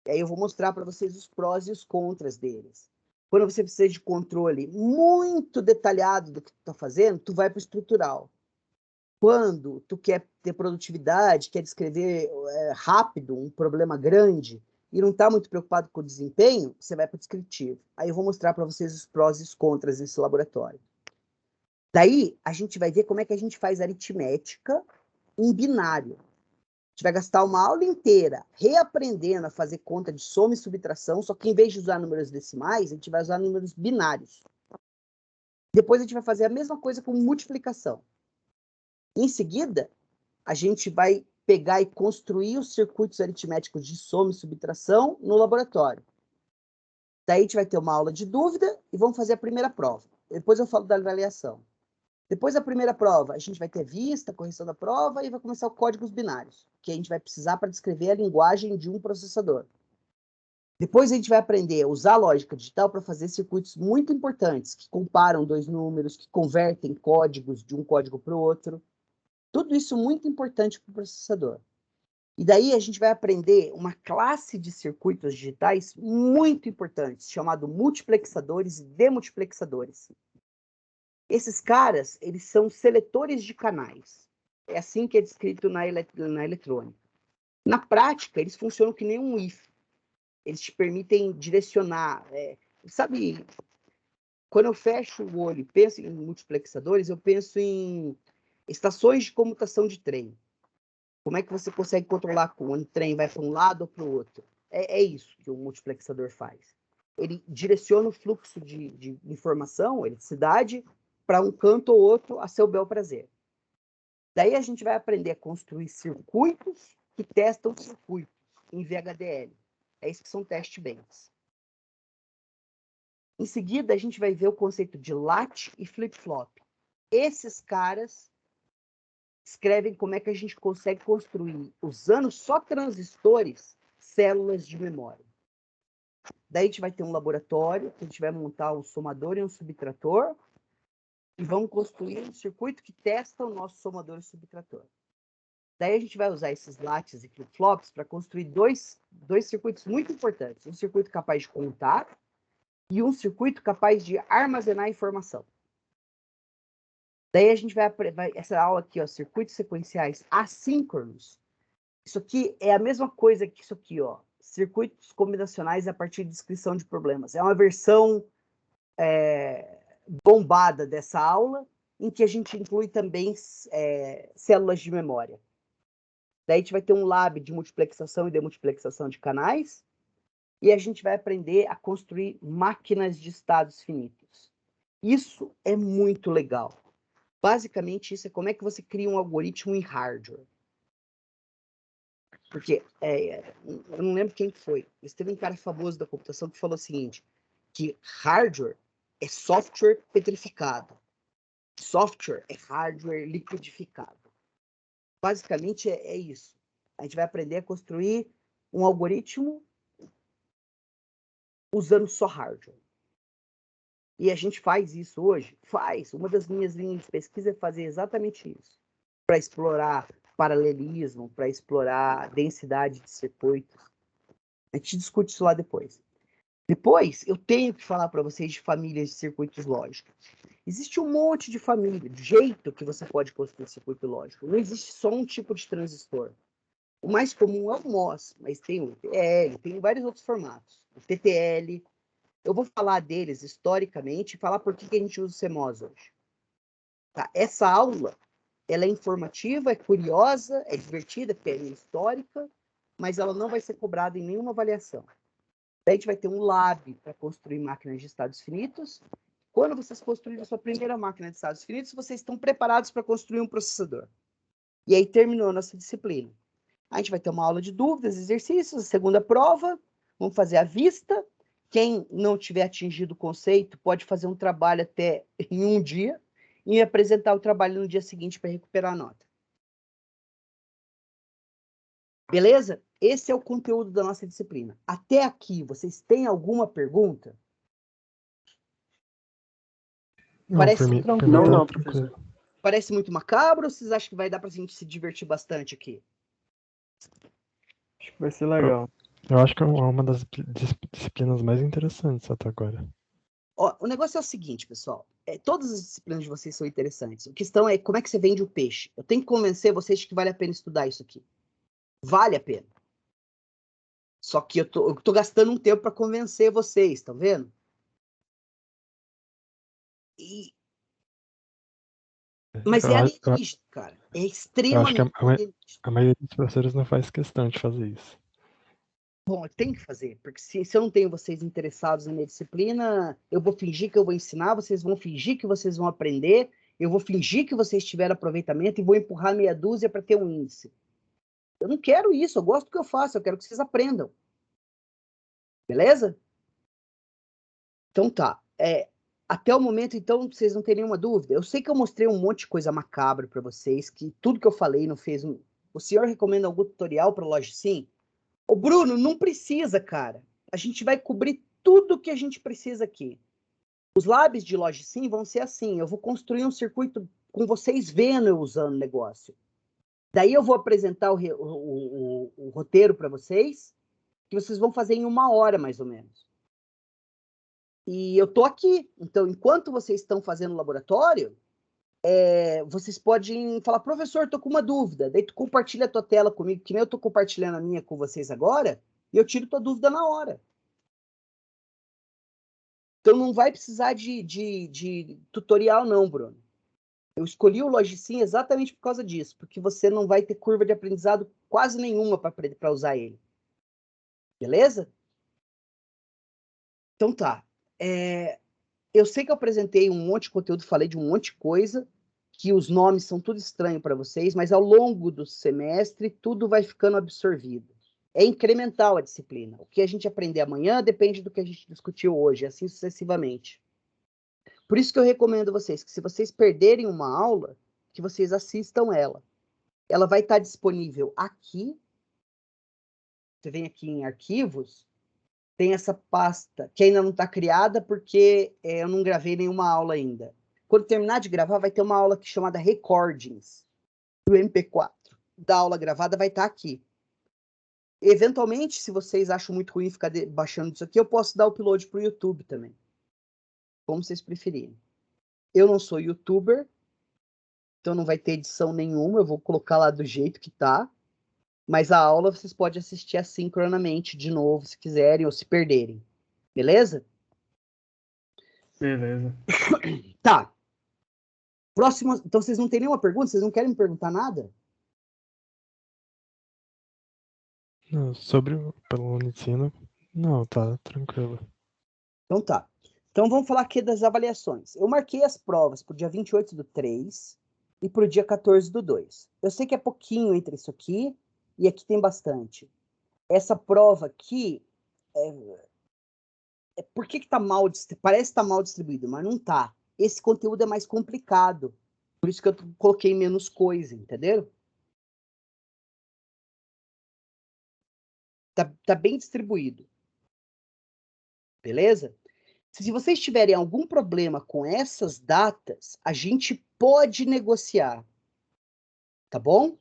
E aí eu vou mostrar para vocês os prós e os contras deles. Quando você precisa de controle muito detalhado do que tu está fazendo, tu vai para o estrutural. Quando tu quer ter produtividade, quer descrever rápido um problema grande e não está muito preocupado com o desempenho, você vai para o descritivo. Aí eu vou mostrar para vocês os prós e os contras nesse laboratório. Daí, a gente vai ver como é que a gente faz aritmética em binário. A gente vai gastar uma aula inteira reaprendendo a fazer conta de soma e subtração, só que em vez de usar números decimais, a gente vai usar números binários. Depois a gente vai fazer a mesma coisa com multiplicação. Em seguida, a gente vai pegar e construir os circuitos aritméticos de soma e subtração no laboratório. Daí a gente vai ter uma aula de dúvida e vamos fazer a primeira prova. Depois eu falo da avaliação. Depois da primeira prova, a gente vai ter vista, correção da prova e vai começar o códigos binários, que a gente vai precisar para descrever a linguagem de um processador. Depois a gente vai aprender a usar a lógica digital para fazer circuitos muito importantes, que comparam dois números, que convertem códigos de um código para o outro. Tudo isso muito importante para o processador. E daí a gente vai aprender uma classe de circuitos digitais muito importantes, chamado multiplexadores e demultiplexadores. Esses caras, eles são seletores de canais. É assim que é descrito na eletrônica. Na prática, eles funcionam que nem um if. Eles te permitem direcionar. Sabe, Quando eu fecho o olho e penso em multiplexadores, eu penso em estações de comutação de trem. Como é que você consegue controlar quando o trem vai para um lado ou para o outro? É isso que o multiplexador faz. Ele direciona o fluxo de informação, eletricidade, para um canto ou outro a seu bel prazer. Daí a gente vai aprender a construir circuitos que testam circuitos em VHDL. É isso que são test banks. Em seguida, a gente vai ver o conceito de latch e flip-flop. Esses caras escrevem como é que a gente consegue construir, usando só transistores, células de memória. Daí a gente vai ter um laboratório, que a gente vai montar um somador e um subtrator, e vamos construir um circuito que testa o nosso somador e subtrator. Daí a gente vai usar esses latches e flip-flops para construir dois circuitos muito importantes. Um circuito capaz de contar e um circuito capaz de armazenar informação. Daí a gente vai essa aula aqui, ó, circuitos sequenciais assíncronos. Isso aqui é a mesma coisa que isso aqui, ó, circuitos combinacionais a partir de descrição de problemas. É uma versão bombada dessa aula, em que a gente inclui também células de memória. Daí a gente vai ter um lab de multiplexação e demultiplexação de canais, e a gente vai aprender a construir máquinas de estados finitos. Isso é muito legal. Basicamente, isso é como é que você cria um algoritmo em hardware. Porque, eu não lembro quem foi, mas teve um cara famoso da computação que falou o seguinte, que hardware é software petrificado. Software é hardware liquidificado. Basicamente, é isso. A gente vai aprender a construir um algoritmo usando só hardware. E a gente faz isso hoje? Faz. Uma das minhas linhas de pesquisa é fazer exatamente isso. Para explorar paralelismo, para explorar densidade de circuitos. A gente discute isso lá depois. Depois, eu tenho que falar para vocês de famílias de circuitos lógicos. Existe um monte de família, de jeito que você pode construir circuito lógico. Não existe só um tipo de transistor. O mais comum é o MOS, mas tem o ETL, tem vários outros formatos. O TTL. Eu vou falar deles historicamente e falar por que a gente usa o CMOS hoje. Tá? Essa aula, ela é informativa, é curiosa, é divertida, porque é histórica, mas ela não vai ser cobrada em nenhuma avaliação. Daí a gente vai ter um lab para construir máquinas de estados finitos. Quando vocês construírem a sua primeira máquina de estados finitos, vocês estão preparados para construir um processador. E aí terminou a nossa disciplina. A gente vai ter uma aula de dúvidas, exercícios, a segunda prova, vamos fazer à vista. Quem não tiver atingido o conceito pode fazer um trabalho até em um dia e apresentar o trabalho no dia seguinte para recuperar a nota. Beleza? Esse é o conteúdo da nossa disciplina. Até aqui, vocês têm alguma pergunta? Não, Parece por mim Não, tá não, tranquilo. professor. Parece muito macabro ou vocês acham que vai dar para a gente se divertir bastante aqui? Acho que vai ser legal. Eu acho que é uma das disciplinas mais interessantes até agora. Ó, o negócio é o seguinte, pessoal. Todas as disciplinas de vocês são interessantes. A questão é como é que você vende o peixe. Eu tenho que convencer vocês de que vale a pena estudar isso aqui. Vale a pena. Só que eu tô gastando um tempo para convencer vocês, tá vendo? Mas é alienígena, cara. É Eu acho que extremamente alienígena. a maioria dos professores não faz questão de fazer isso. Bom, eu tenho que fazer, porque se eu não tenho vocês interessados na minha disciplina, eu vou fingir que eu vou ensinar, vocês vão fingir que vocês vão aprender, eu vou fingir que vocês tiveram aproveitamento e vou empurrar meia dúzia para ter um índice. Eu não quero isso, eu gosto do que eu faço, eu quero que vocês aprendam. Beleza? Então tá. Até o momento, então, vocês não têm nenhuma dúvida? Eu sei que eu mostrei um monte de coisa macabra para vocês, que tudo que eu falei não fez um... O senhor recomenda algum tutorial para Logsim? Ô, Bruno, não precisa, cara. A gente vai cobrir tudo que a gente precisa aqui. Os labs de Logsim vão ser assim. Eu vou construir um circuito com vocês vendo eu usando o negócio. Daí eu vou apresentar o roteiro para vocês, que vocês vão fazer em 1 hora, mais ou menos. E eu tô aqui. Então, enquanto vocês estão fazendo o laboratório, vocês podem falar, professor, tô com uma dúvida. Daí tu compartilha a tua tela comigo, que nem eu tô compartilhando a minha com vocês agora, e eu tiro tua dúvida na hora. Então não vai precisar de tutorial não, Bruno. Eu escolhi o Logisim exatamente por causa disso, porque você não vai ter curva de aprendizado quase nenhuma para usar ele. Beleza? Então tá. Eu sei que eu apresentei um monte de conteúdo, falei de um monte de coisa, que os nomes são tudo estranho para vocês, mas ao longo do semestre tudo vai ficando absorvido. É incremental a disciplina. O que a gente aprender amanhã depende do que a gente discutiu hoje, assim sucessivamente. Por isso que eu recomendo vocês que se vocês perderem uma aula, que vocês assistam ela. Ela vai estar disponível aqui. Você vem aqui em arquivos, tem essa pasta que ainda não está criada porque eu não gravei nenhuma aula ainda. Quando terminar de gravar, vai ter uma aula chamada Recordings, do MP4. Da aula gravada vai estar aqui. Eventualmente, se vocês acham muito ruim ficar baixando isso aqui, eu posso dar o upload para o YouTube também. Como vocês preferirem. Eu não sou youtuber, então não vai ter edição nenhuma, eu vou colocar lá do jeito que tá. Mas a aula vocês podem assistir assincronamente de novo, se quiserem, ou se perderem. Beleza? Beleza. Tá. Próximo. Então vocês não têm nenhuma pergunta? Vocês não querem me perguntar nada? Não, pelo Unicino, não, tá tranquilo. Então tá. Então vamos falar aqui das avaliações. Eu marquei as provas para o dia 28/3 e para o dia 14/2. Eu sei que é pouquinho entre isso aqui e aqui tem bastante. Essa prova aqui, por que tá mal, parece que tá mal distribuído, mas não tá. Esse conteúdo é mais complicado. Por isso que eu coloquei menos coisa, entendeu? Tá bem distribuído. Beleza? Se vocês tiverem algum problema com essas datas, a gente pode negociar. Tá bom?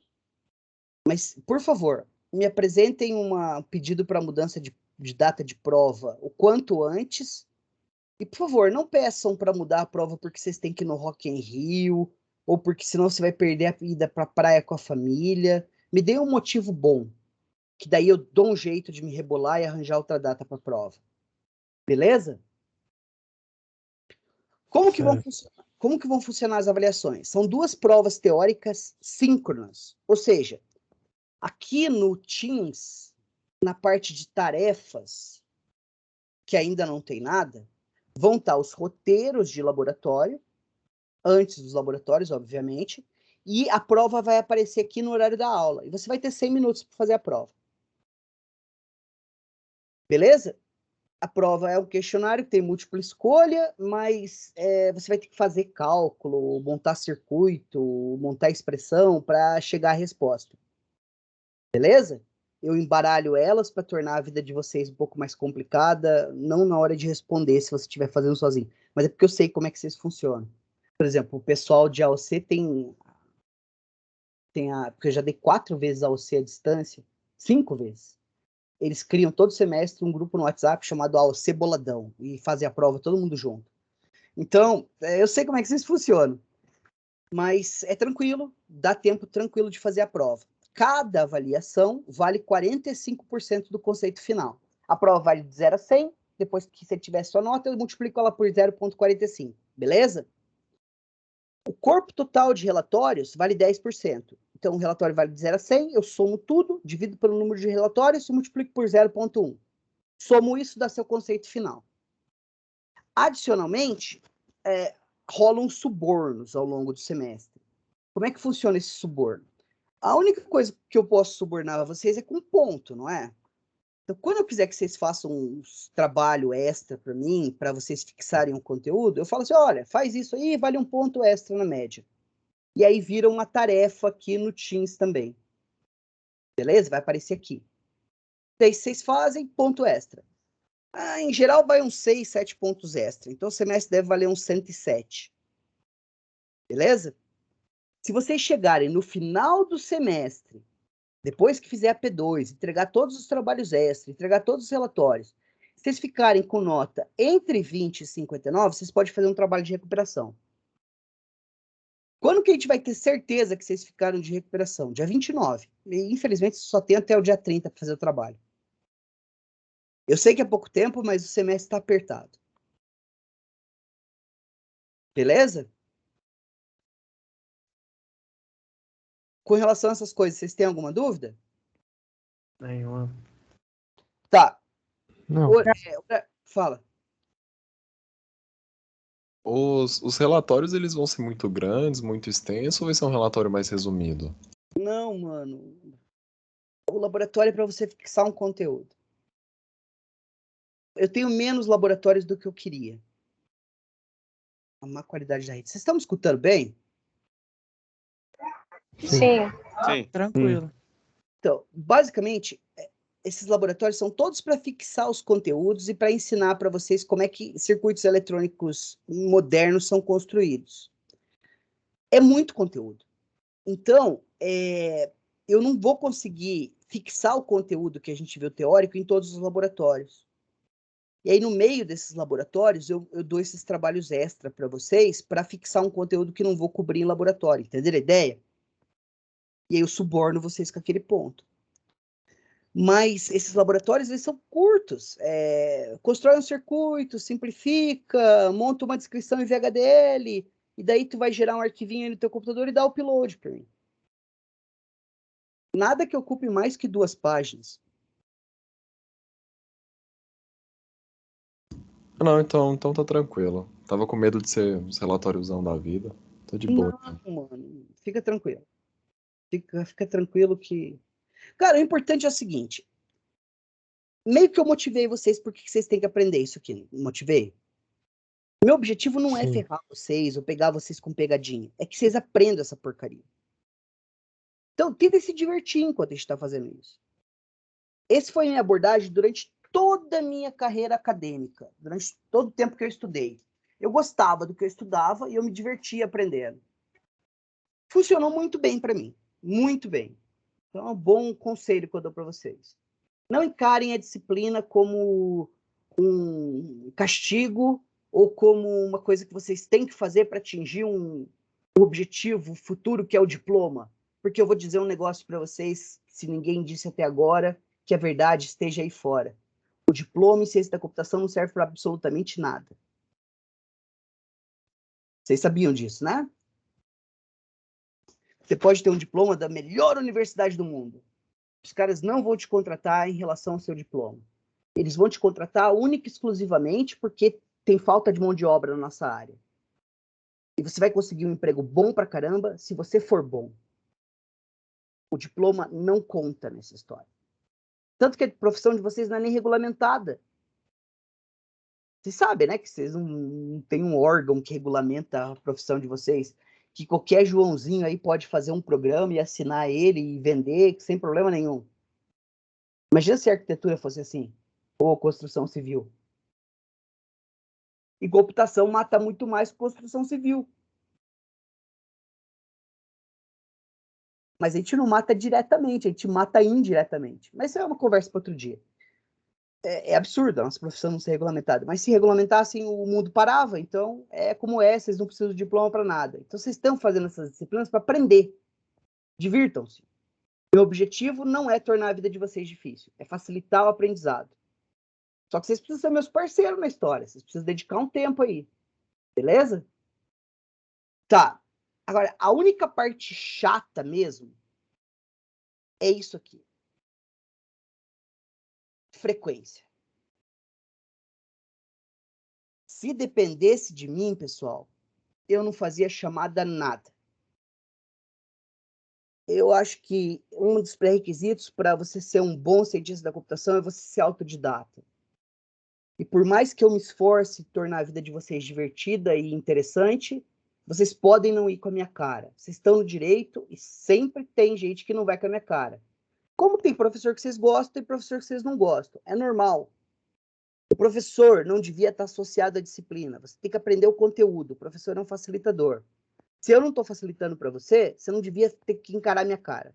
Mas, por favor, me apresentem um pedido para mudança de data de prova o quanto antes. E, por favor, não peçam para mudar a prova porque vocês têm que ir no Rock in Rio, ou porque senão você vai perder a ida para a praia com a família. Me dê um motivo bom, que daí eu dou um jeito de me rebolar e arranjar outra data para a prova. Beleza? Como que vão funcionar as avaliações? São 2 provas teóricas síncronas. Ou seja, aqui no Teams, na parte de tarefas, que ainda não tem nada, vão estar os roteiros de laboratório, antes dos laboratórios, obviamente, e a prova vai aparecer aqui no horário da aula. E você vai ter 100 minutos para fazer a prova. Beleza? A prova é um questionário que tem múltipla escolha, mas você vai ter que fazer cálculo, montar circuito, montar expressão para chegar à resposta. Beleza? Eu embaralho elas para tornar a vida de vocês um pouco mais complicada, não na hora de responder se você estiver fazendo sozinho, mas é porque eu sei como é que vocês funcionam. Por exemplo, o pessoal de AOC porque eu já dei 4 vezes AOC à distância, 5 vezes. Eles criam todo semestre um grupo no WhatsApp chamado AOC Boladão e fazem a prova todo mundo junto. Então, eu sei como é que vocês funcionam, mas é tranquilo, dá tempo tranquilo de fazer a prova. Cada avaliação vale 45% do conceito final. A prova vale de 0 a 100, depois que você tiver sua nota, eu multiplico ela por 0,45, beleza? O corpo total de relatórios vale 10%. Então, o relatório vale de 0 a 100, eu somo tudo, divido pelo número de relatórios e multiplico por 0,1. Somo isso, dá seu conceito final. Adicionalmente, rolam subornos ao longo do semestre. Como é que funciona esse suborno? A única coisa que eu posso subornar a vocês é com ponto, não é? Então, quando eu quiser que vocês façam um trabalho extra para mim, para vocês fixarem o conteúdo, eu falo assim, olha, faz isso aí, vale um ponto extra na média. E aí vira uma tarefa aqui no Teams também. Beleza? Vai aparecer aqui. Daí vocês fazem ponto extra. Em geral vai uns 6, 7 pontos extra. Então o semestre deve valer uns 107. Beleza? Se vocês chegarem no final do semestre, depois que fizer a P2, entregar todos os trabalhos extras, entregar todos os relatórios, se vocês ficarem com nota entre 20 e 59, vocês podem fazer um trabalho de recuperação. Quando que a gente vai ter certeza que vocês ficaram de recuperação? Dia 29. E, infelizmente, só tem até o dia 30 para fazer o trabalho. Eu sei que é pouco tempo, mas o semestre está apertado. Beleza? Com relação a essas coisas, vocês têm alguma dúvida? Nenhuma. Tá. Não, Fala. Os relatórios, eles vão ser muito grandes, muito extensos, ou vai ser um relatório mais resumido? Não, mano. O laboratório é para você fixar um conteúdo. Eu tenho menos laboratórios do que eu queria. A má qualidade da rede. Vocês estão me escutando bem? Sim. Sim. Tranquilo. Então, basicamente, esses laboratórios são todos para fixar os conteúdos e para ensinar para vocês como é que circuitos eletrônicos modernos são construídos. É muito conteúdo. Então, eu não vou conseguir fixar o conteúdo que a gente viu teórico em todos os laboratórios. E aí, no meio desses laboratórios, eu dou esses trabalhos extra para vocês para fixar um conteúdo que não vou cobrir em laboratório. Entenderam a ideia? E aí eu suborno vocês com aquele ponto. Mas esses laboratórios, eles são curtos. Constrói um circuito, simplifica, monta uma descrição em VHDL, e daí tu vai gerar um arquivinho aí no teu computador e dá o upload para mim. Nada que ocupe mais que 2 páginas. Não, então tá tranquilo. Tava com medo de ser uns relatóriozão da vida. Tô de boa. Não, mano. Fica tranquilo. Fica tranquilo que... Cara, o importante é o seguinte. Meio que eu motivei vocês porque vocês têm que aprender isso aqui. Motivei? Meu objetivo não é Sim. ferrar vocês ou pegar vocês com pegadinha. É que vocês aprendam essa porcaria. Então, tentem se divertir enquanto a gente está fazendo isso. Esse foi a minha abordagem durante toda a minha carreira acadêmica, durante todo o tempo que eu estudei. Eu gostava do que eu estudava e eu me divertia aprendendo. Funcionou muito bem para mim, muito bem. Então, é um bom conselho que eu dou para vocês. Não encarem a disciplina como um castigo ou como uma coisa que vocês têm que fazer para atingir um objetivo futuro, que é o diploma. Porque eu vou dizer um negócio para vocês, se ninguém disse até agora, que a verdade esteja aí fora. O diploma em ciência da computação não serve para absolutamente nada. Vocês sabiam disso, né? Você pode ter um diploma da melhor universidade do mundo. Os caras não vão te contratar em relação ao seu diploma. Eles vão te contratar única e exclusivamente porque tem falta de mão de obra na nossa área. E você vai conseguir um emprego bom pra caramba se você for bom. O diploma não conta nessa história. Tanto que a profissão de vocês não é nem regulamentada. Vocês sabem, né? Que vocês não têm um órgão que regulamenta a profissão de vocês. Que qualquer Joãozinho aí pode fazer um programa e assinar ele e vender sem problema nenhum. Imagina se a arquitetura fosse assim. Ou construção civil. E computação mata muito mais que construção civil. Mas a gente não mata diretamente, a gente mata indiretamente. Mas isso é uma conversa para outro dia. É absurdo a nossa profissão não ser regulamentada. Mas se regulamentassem, o mundo parava. Então, é como é, vocês não precisam de diploma para nada. Então, vocês estão fazendo essas disciplinas para aprender. Divirtam-se. Meu objetivo não é tornar a vida de vocês difícil, é facilitar o aprendizado. Só que vocês precisam ser meus parceiros na história. Vocês precisam dedicar um tempo aí. Beleza? Tá. Agora, a única parte chata mesmo é isso aqui. Frequência. Se dependesse de mim, pessoal, eu não fazia chamada nada. Eu acho que um dos pré-requisitos para você ser um bom cientista da computação é você ser autodidata. E por mais que eu me esforce em tornar a vida de vocês divertida e interessante, vocês podem não ir com a minha cara. Vocês estão no direito e sempre tem gente que não vai com a minha cara. Como tem professor que vocês gostam e professor que vocês não gostam. É normal. O professor não devia estar associado à disciplina. Você tem que aprender o conteúdo. O professor é um facilitador. Se eu não estou facilitando para você, você não devia ter que encarar minha cara.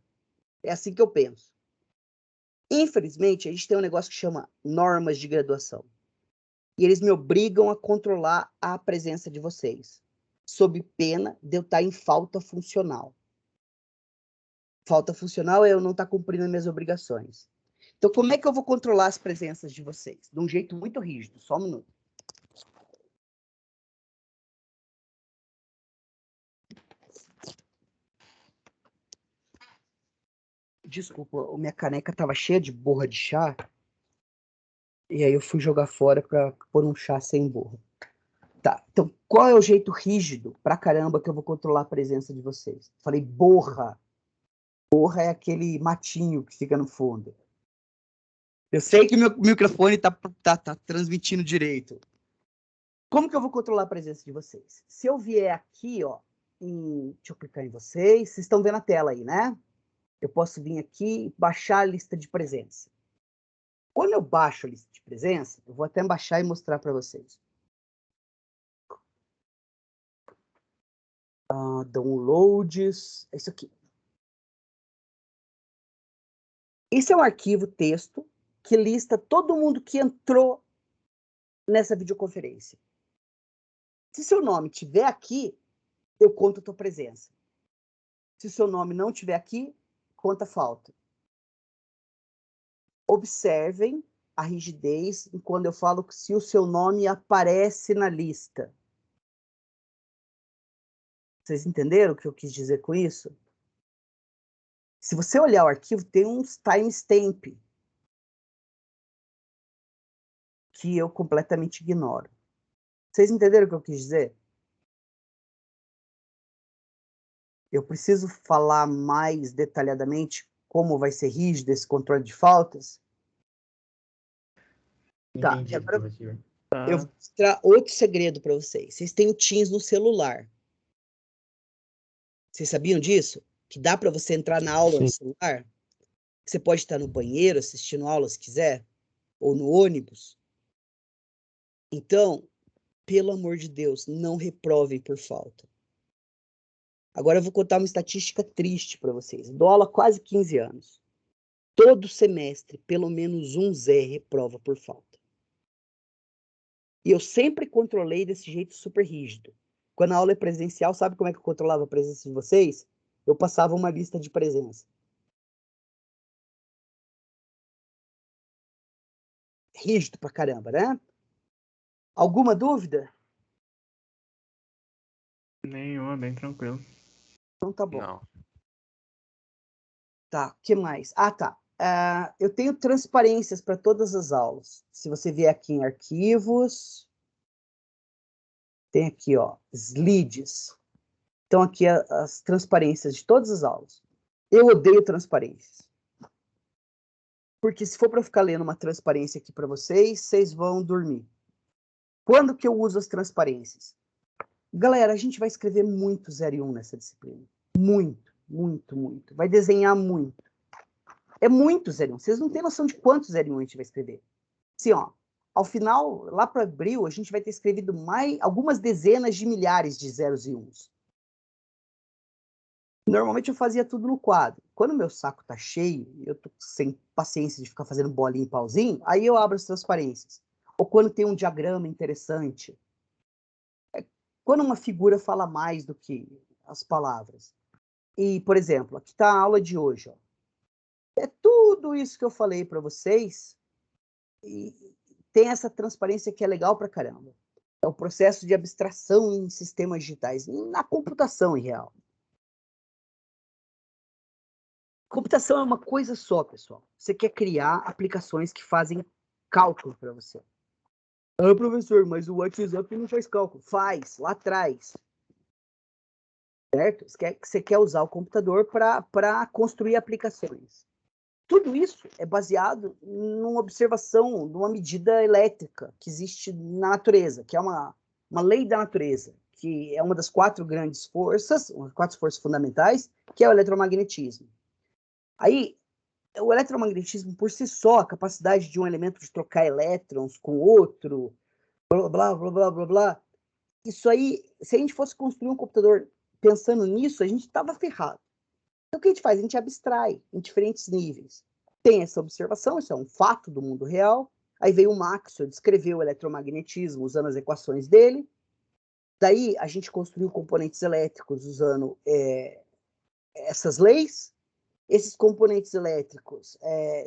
É assim que eu penso. Infelizmente, a gente tem um negócio que chama normas de graduação. E eles me obrigam a controlar a presença de vocês, sob pena de eu estar em falta funcional. Falta funcional é eu não estar cumprindo minhas obrigações. Então, como é que eu vou controlar as presenças de vocês? De um jeito muito rígido. Só um minuto. Desculpa, minha caneca tava cheia de borra de chá. E aí eu fui jogar fora pra pôr um chá sem borra. Tá, então qual é o jeito rígido pra caramba que eu vou controlar a presença de vocês? Falei borra. Borra é aquele matinho que fica no fundo. Eu sei que meu microfone tá transmitindo direito. Como que eu vou controlar a presença de vocês? Se eu vier aqui, ó, deixa eu clicar em vocês. Vocês estão vendo a tela aí, né? Eu posso vir aqui e baixar a lista de presença. Quando eu baixo a lista de presença, eu vou até baixar e mostrar para vocês. Downloads, é isso aqui. Esse é um arquivo texto que lista todo mundo que entrou nessa videoconferência. Se seu nome estiver aqui, eu conto a tua presença. Se seu nome não estiver aqui, conta falta. Observem a rigidez quando eu falo que se o seu nome aparece na lista. Vocês entenderam o que eu quis dizer com isso? Se você olhar o arquivo, tem uns timestamp que eu completamente ignoro. Vocês entenderam o que eu quis dizer? Eu preciso falar mais detalhadamente como vai ser rígido esse controle de faltas? Tá, Entendi, agora professor. eu vou mostrar outro segredo para vocês. Vocês têm o Teams no celular. Vocês sabiam disso? Que dá para você entrar na aula no celular? Você pode estar no banheiro assistindo aula se quiser, ou no ônibus. Então, pelo amor de Deus, não reprovem por falta. Agora eu vou contar uma estatística triste para vocês. Dou aula há quase 15 anos. Todo semestre, pelo menos um Zé reprova por falta. E eu sempre controlei desse jeito super rígido. Quando a aula é presencial, sabe como é que eu controlava a presença de vocês? Eu passava uma lista de presença. Rígido pra caramba, né? Alguma dúvida? Nenhuma, bem tranquilo. Então tá bom. Não. Tá, o que mais? Tá. Eu tenho transparências para todas as aulas. Se você vier aqui em arquivos, tem aqui, ó, slides. Então aqui as transparências de todas as aulas. Eu odeio transparências. Porque se for para eu ficar lendo uma transparência aqui para vocês, vocês vão dormir. Quando que eu uso as transparências? Galera, a gente vai escrever muito 0 e 1 nessa disciplina. Muito, muito, muito. Vai desenhar muito. É muito 0 e 1. Vocês não têm noção de quantos 0 e 1 a gente vai escrever. Assim, ó, ao final, lá para abril, a gente vai ter escrevido algumas dezenas de milhares de zeros e uns. Normalmente eu fazia tudo no quadro. Quando meu saco tá cheio, eu tô sem paciência de ficar fazendo bolinha e pauzinho, aí eu abro as transparências. Ou quando tem um diagrama interessante. Quando uma figura fala mais do que as palavras. E, por exemplo, aqui está a aula de hoje. Ó. É tudo isso que eu falei para vocês. E tem essa transparência que é legal pra caramba. É o processo de abstração em sistemas digitais, na computação em real. Computação é uma coisa só, pessoal. Você quer criar aplicações que fazem cálculo para você. Professor, mas o WhatsApp não faz cálculo. Faz, lá atrás. Certo? Você quer usar o computador para construir aplicações. Tudo isso é baseado numa observação, numa medida elétrica que existe na natureza, que é uma lei da natureza, que é uma das 4 grandes forças, 4 forças fundamentais, que é o eletromagnetismo. Aí, o eletromagnetismo, por si só, a capacidade de um elemento de trocar elétrons com outro, blá, blá, blá, blá, blá, blá, isso aí, se a gente fosse construir um computador pensando nisso, a gente estava ferrado. Então, o que a gente faz? A gente abstrai em diferentes níveis. Tem essa observação, isso é um fato do mundo real. Aí veio o Maxwell, descreveu o eletromagnetismo usando as equações dele. Daí, a gente construiu componentes elétricos usando essas leis. Esses componentes elétricos,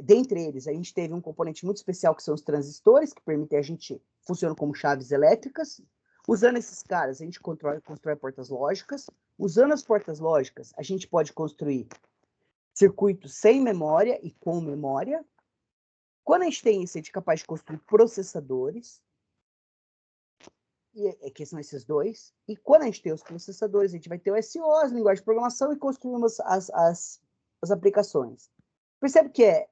dentre eles, a gente teve um componente muito especial que são os transistores, que permitem a gente funcionar como chaves elétricas. Usando esses caras, a gente constrói portas lógicas. Usando as portas lógicas, a gente pode construir circuitos sem memória e com memória. Quando a gente tem isso, a gente é capaz de construir processadores, que são esses dois. E quando a gente tem os processadores, a gente vai ter o SO, as linguagens de programação, e construímos as aplicações. Percebe que é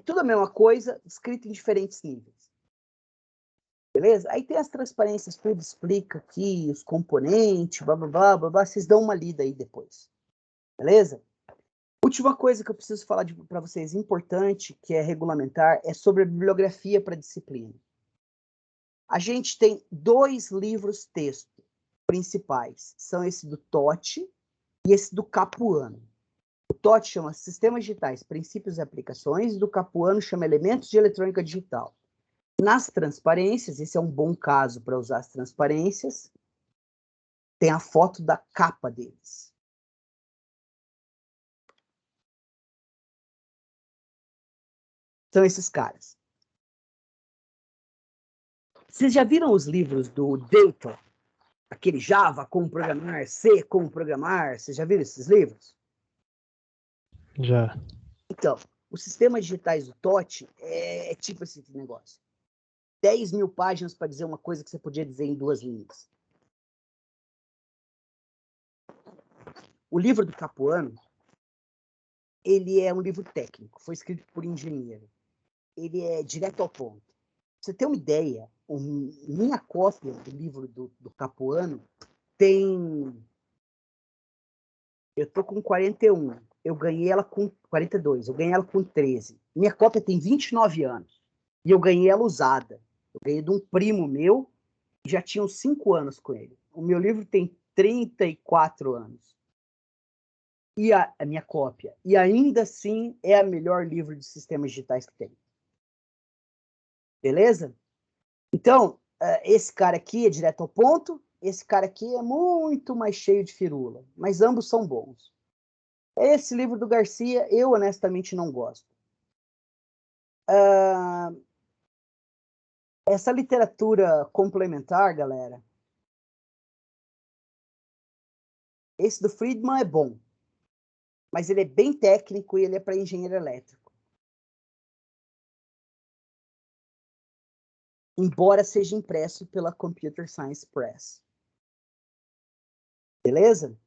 tudo a mesma coisa, escrito em diferentes níveis. Beleza? Aí tem as transparências, tudo explica aqui, os componentes, blá, blá, blá, blá, blá. Vocês dão uma lida aí depois. Beleza? Última coisa que eu preciso falar para vocês, importante, que é regulamentar, é sobre a bibliografia para a disciplina. A gente tem 2 livros texto principais. São esse do Totti e esse do Capuano. O Totti chama Sistemas Digitais, Princípios e Aplicações, e do Capuano chama Elementos de Eletrônica Digital. Nas transparências, esse é um bom caso para usar as transparências, tem a foto da capa deles. São esses caras. Vocês já viram os livros do Dayton? Aquele Java, como programar, C, como programar. Vocês já viram esses livros? Já. Então, os sistemas digitais do Totti é tipo esse negócio. 10.000 páginas para dizer uma coisa que você podia dizer em 2 linhas. O livro do Capuano, ele é um livro técnico, foi escrito por engenheiro. Ele é direto ao ponto. Pra você ter uma ideia, minha cópia do livro do Capuano tem... Eu tô com 41. Eu ganhei ela com 42. Eu ganhei ela com 13. Minha cópia tem 29 anos. E eu ganhei ela usada. Eu ganhei de um primo meu, que já tinha uns 5 anos com ele. O meu livro tem 34 anos. E a minha cópia. E ainda assim é o melhor livro de sistemas digitais que tem. Beleza? Então, esse cara aqui é direto ao ponto. Esse cara aqui é muito mais cheio de firula. Mas ambos são bons. Esse livro do Garcia, eu honestamente não gosto. Essa literatura complementar, galera, esse do Friedman é bom, mas ele é bem técnico e ele é para engenheiro elétrico. Embora seja impresso pela Computer Science Press. Beleza?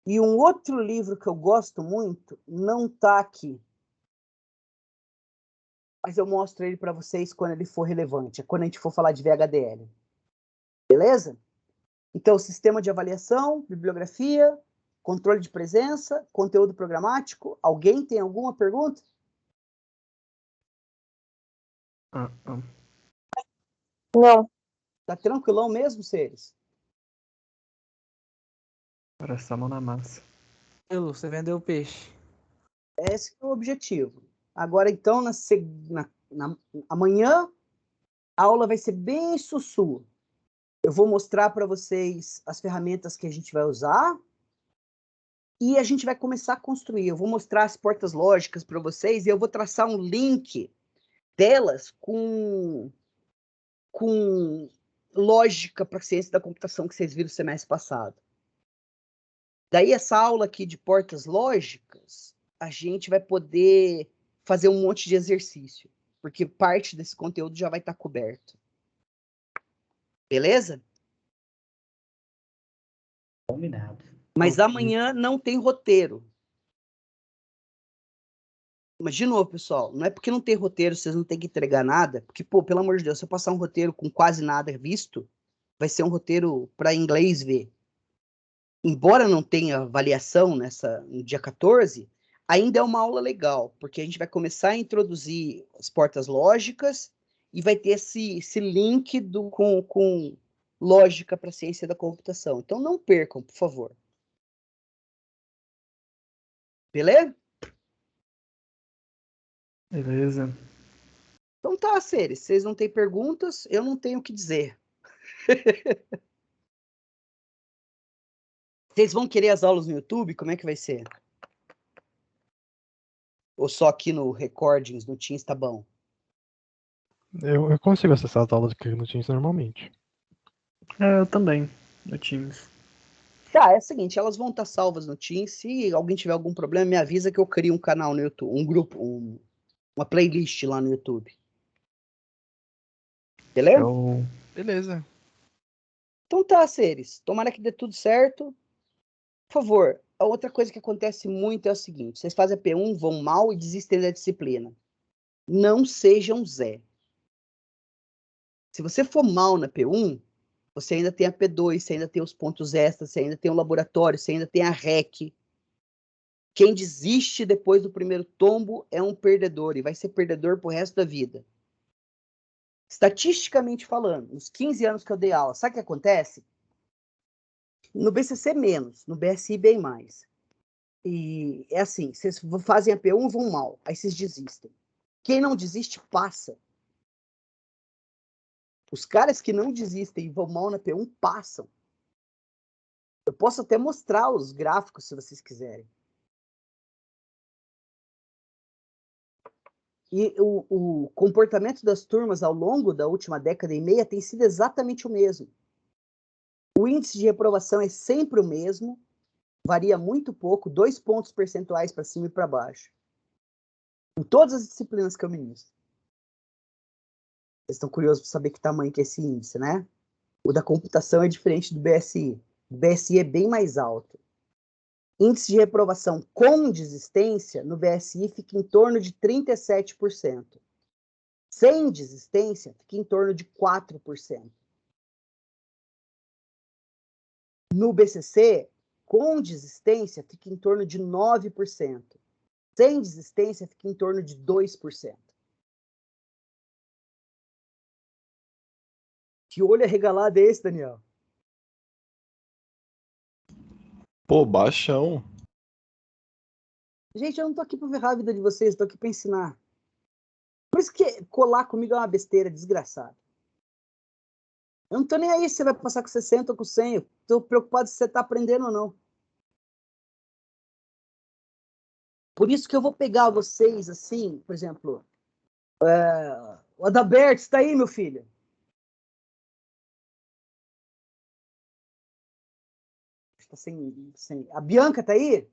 E um outro livro que eu gosto muito não está aqui. Mas eu mostro ele para vocês quando ele for relevante, quando a gente for falar de VHDL. Beleza? Então, sistema de avaliação, bibliografia, controle de presença, conteúdo programático. Alguém tem alguma pergunta? Não. Tá tranquilão mesmo, seres? Parece a mão na massa. Você vendeu o peixe. Esse é o objetivo. Agora, então, amanhã, a aula vai ser bem sussu. Eu vou mostrar para vocês as ferramentas que a gente vai usar e a gente vai começar a construir. Eu vou mostrar as portas lógicas para vocês e eu vou traçar um link delas com lógica para a ciência da computação que vocês viram no semestre passado. Daí, essa aula aqui de portas lógicas, a gente vai poder fazer um monte de exercício, porque parte desse conteúdo já vai estar coberto. Beleza? Combinado. Mas amanhã não tem roteiro. Mas, de novo, pessoal, não é porque não tem roteiro, vocês não têm que entregar nada, porque, pô, pelo amor de Deus, se eu passar um roteiro com quase nada visto, vai ser um roteiro para inglês ver. Embora não tenha avaliação no dia 14, ainda é uma aula legal, porque a gente vai começar a introduzir as portas lógicas e vai ter esse link com lógica para a ciência da computação. Então, não percam, por favor. Beleza? Beleza. Então tá, seres. Vocês não têm perguntas, eu não tenho o que dizer. Vocês vão querer as aulas no YouTube? Como é que vai ser? Ou só aqui no Recordings, no Teams, tá bom? Eu consigo acessar as aulas aqui no Teams normalmente. Eu também, no Teams. Tá, é o seguinte, elas vão estar salvas no Teams. Se alguém tiver algum problema, me avisa que eu crio um canal no YouTube, um grupo, uma playlist lá no YouTube. Beleza? Show. Beleza. Então tá, seres. Tomara que dê tudo certo. Por favor, a outra coisa que acontece muito é o seguinte: vocês fazem a P1, vão mal e desistem da disciplina. Não sejam Zé. Se você for mal na P1, você ainda tem a P2, você ainda tem os pontos extras, você ainda tem o laboratório, você ainda tem a REC. Quem desiste depois do primeiro tombo é um perdedor e vai ser perdedor pro resto da vida. Estatisticamente falando, nos 15 anos que eu dei aula, sabe o que acontece? No BCC menos, no BSI bem mais. E é assim, vocês fazem a P1, vão mal, aí vocês desistem. Quem não desiste, passa. Os caras que não desistem e vão mal na P1, passam. Eu posso até mostrar os gráficos, se vocês quiserem. E o comportamento das turmas ao longo da última década e meia tem sido exatamente o mesmo. O índice de reprovação é sempre o mesmo, varia muito pouco, 2 pontos percentuais para cima e para baixo. Em todas as disciplinas que eu ministro. Vocês estão curiosos para saber que tamanho que é esse índice, né? O da computação é diferente do BSI. O BSI é bem mais alto. Índice de reprovação com desistência no BSI fica em torno de 37%. Sem desistência, fica em torno de 4%. No BCC, com desistência, fica em torno de 9%. Sem desistência, fica em torno de 2%. Que olho arregalado é esse, Daniel? Pô, baixão. Gente, eu não tô aqui para ferrar a vida de vocês, tô aqui para ensinar. Por isso que colar comigo é uma besteira desgraçada. Eu não tô nem aí se você vai passar com 60 ou com 100. Eu tô preocupado se você tá aprendendo ou não. Por isso que eu vou pegar vocês assim, por exemplo, o Adalberto, está aí, meu filho? Está sem. A Bianca tá aí?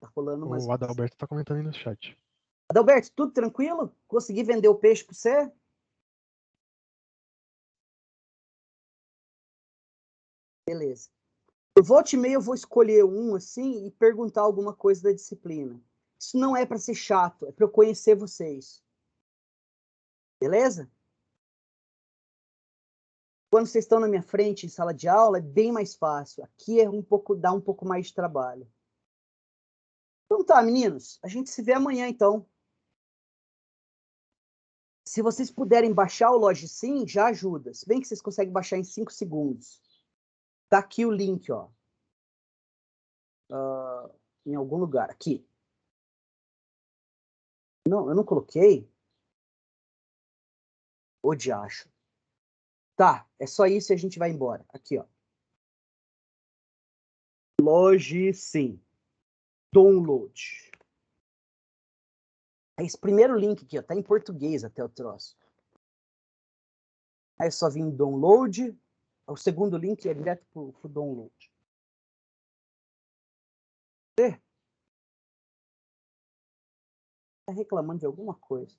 Tá rolando umas. O Adalberto tá comentando aí no chat. Adalberto, tudo tranquilo? Consegui vender o peixe para você? Beleza. Eu volta e meia eu vou escolher um assim e perguntar alguma coisa da disciplina. Isso não é para ser chato, é para eu conhecer vocês. Beleza? Quando vocês estão na minha frente em sala de aula é bem mais fácil. Aqui é dá um pouco mais de trabalho. Então tá, meninos, a gente se vê amanhã então. Se vocês puderem baixar o LogSim, já ajuda. Se bem que vocês conseguem baixar em 5 segundos. Tá aqui o link, ó. Em algum lugar. Aqui. Não, eu não coloquei. Ô, diacho. Tá, é só isso e a gente vai embora. Aqui, ó. LogSim. Download. Esse primeiro link aqui, ó, tá em português até o troço. Aí é só vir em download. O segundo link é direto pro download. Você tá reclamando de alguma coisa?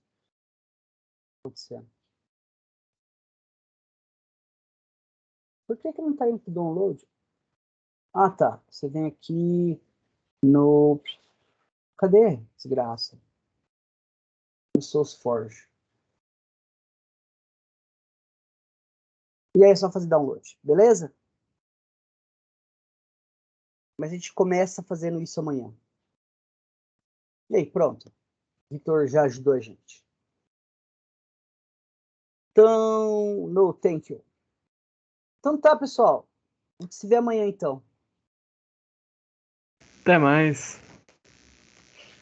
Acontecendo. Por que não tá indo pro download? Ah, tá. Você vem aqui no... Cadê? Desgraça. No SourceForge. E aí é só fazer download, beleza? Mas a gente começa fazendo isso amanhã. E aí, pronto. Vitor já ajudou a gente. Então, no thank you. Então tá, pessoal. A gente se vê amanhã, então. Até mais.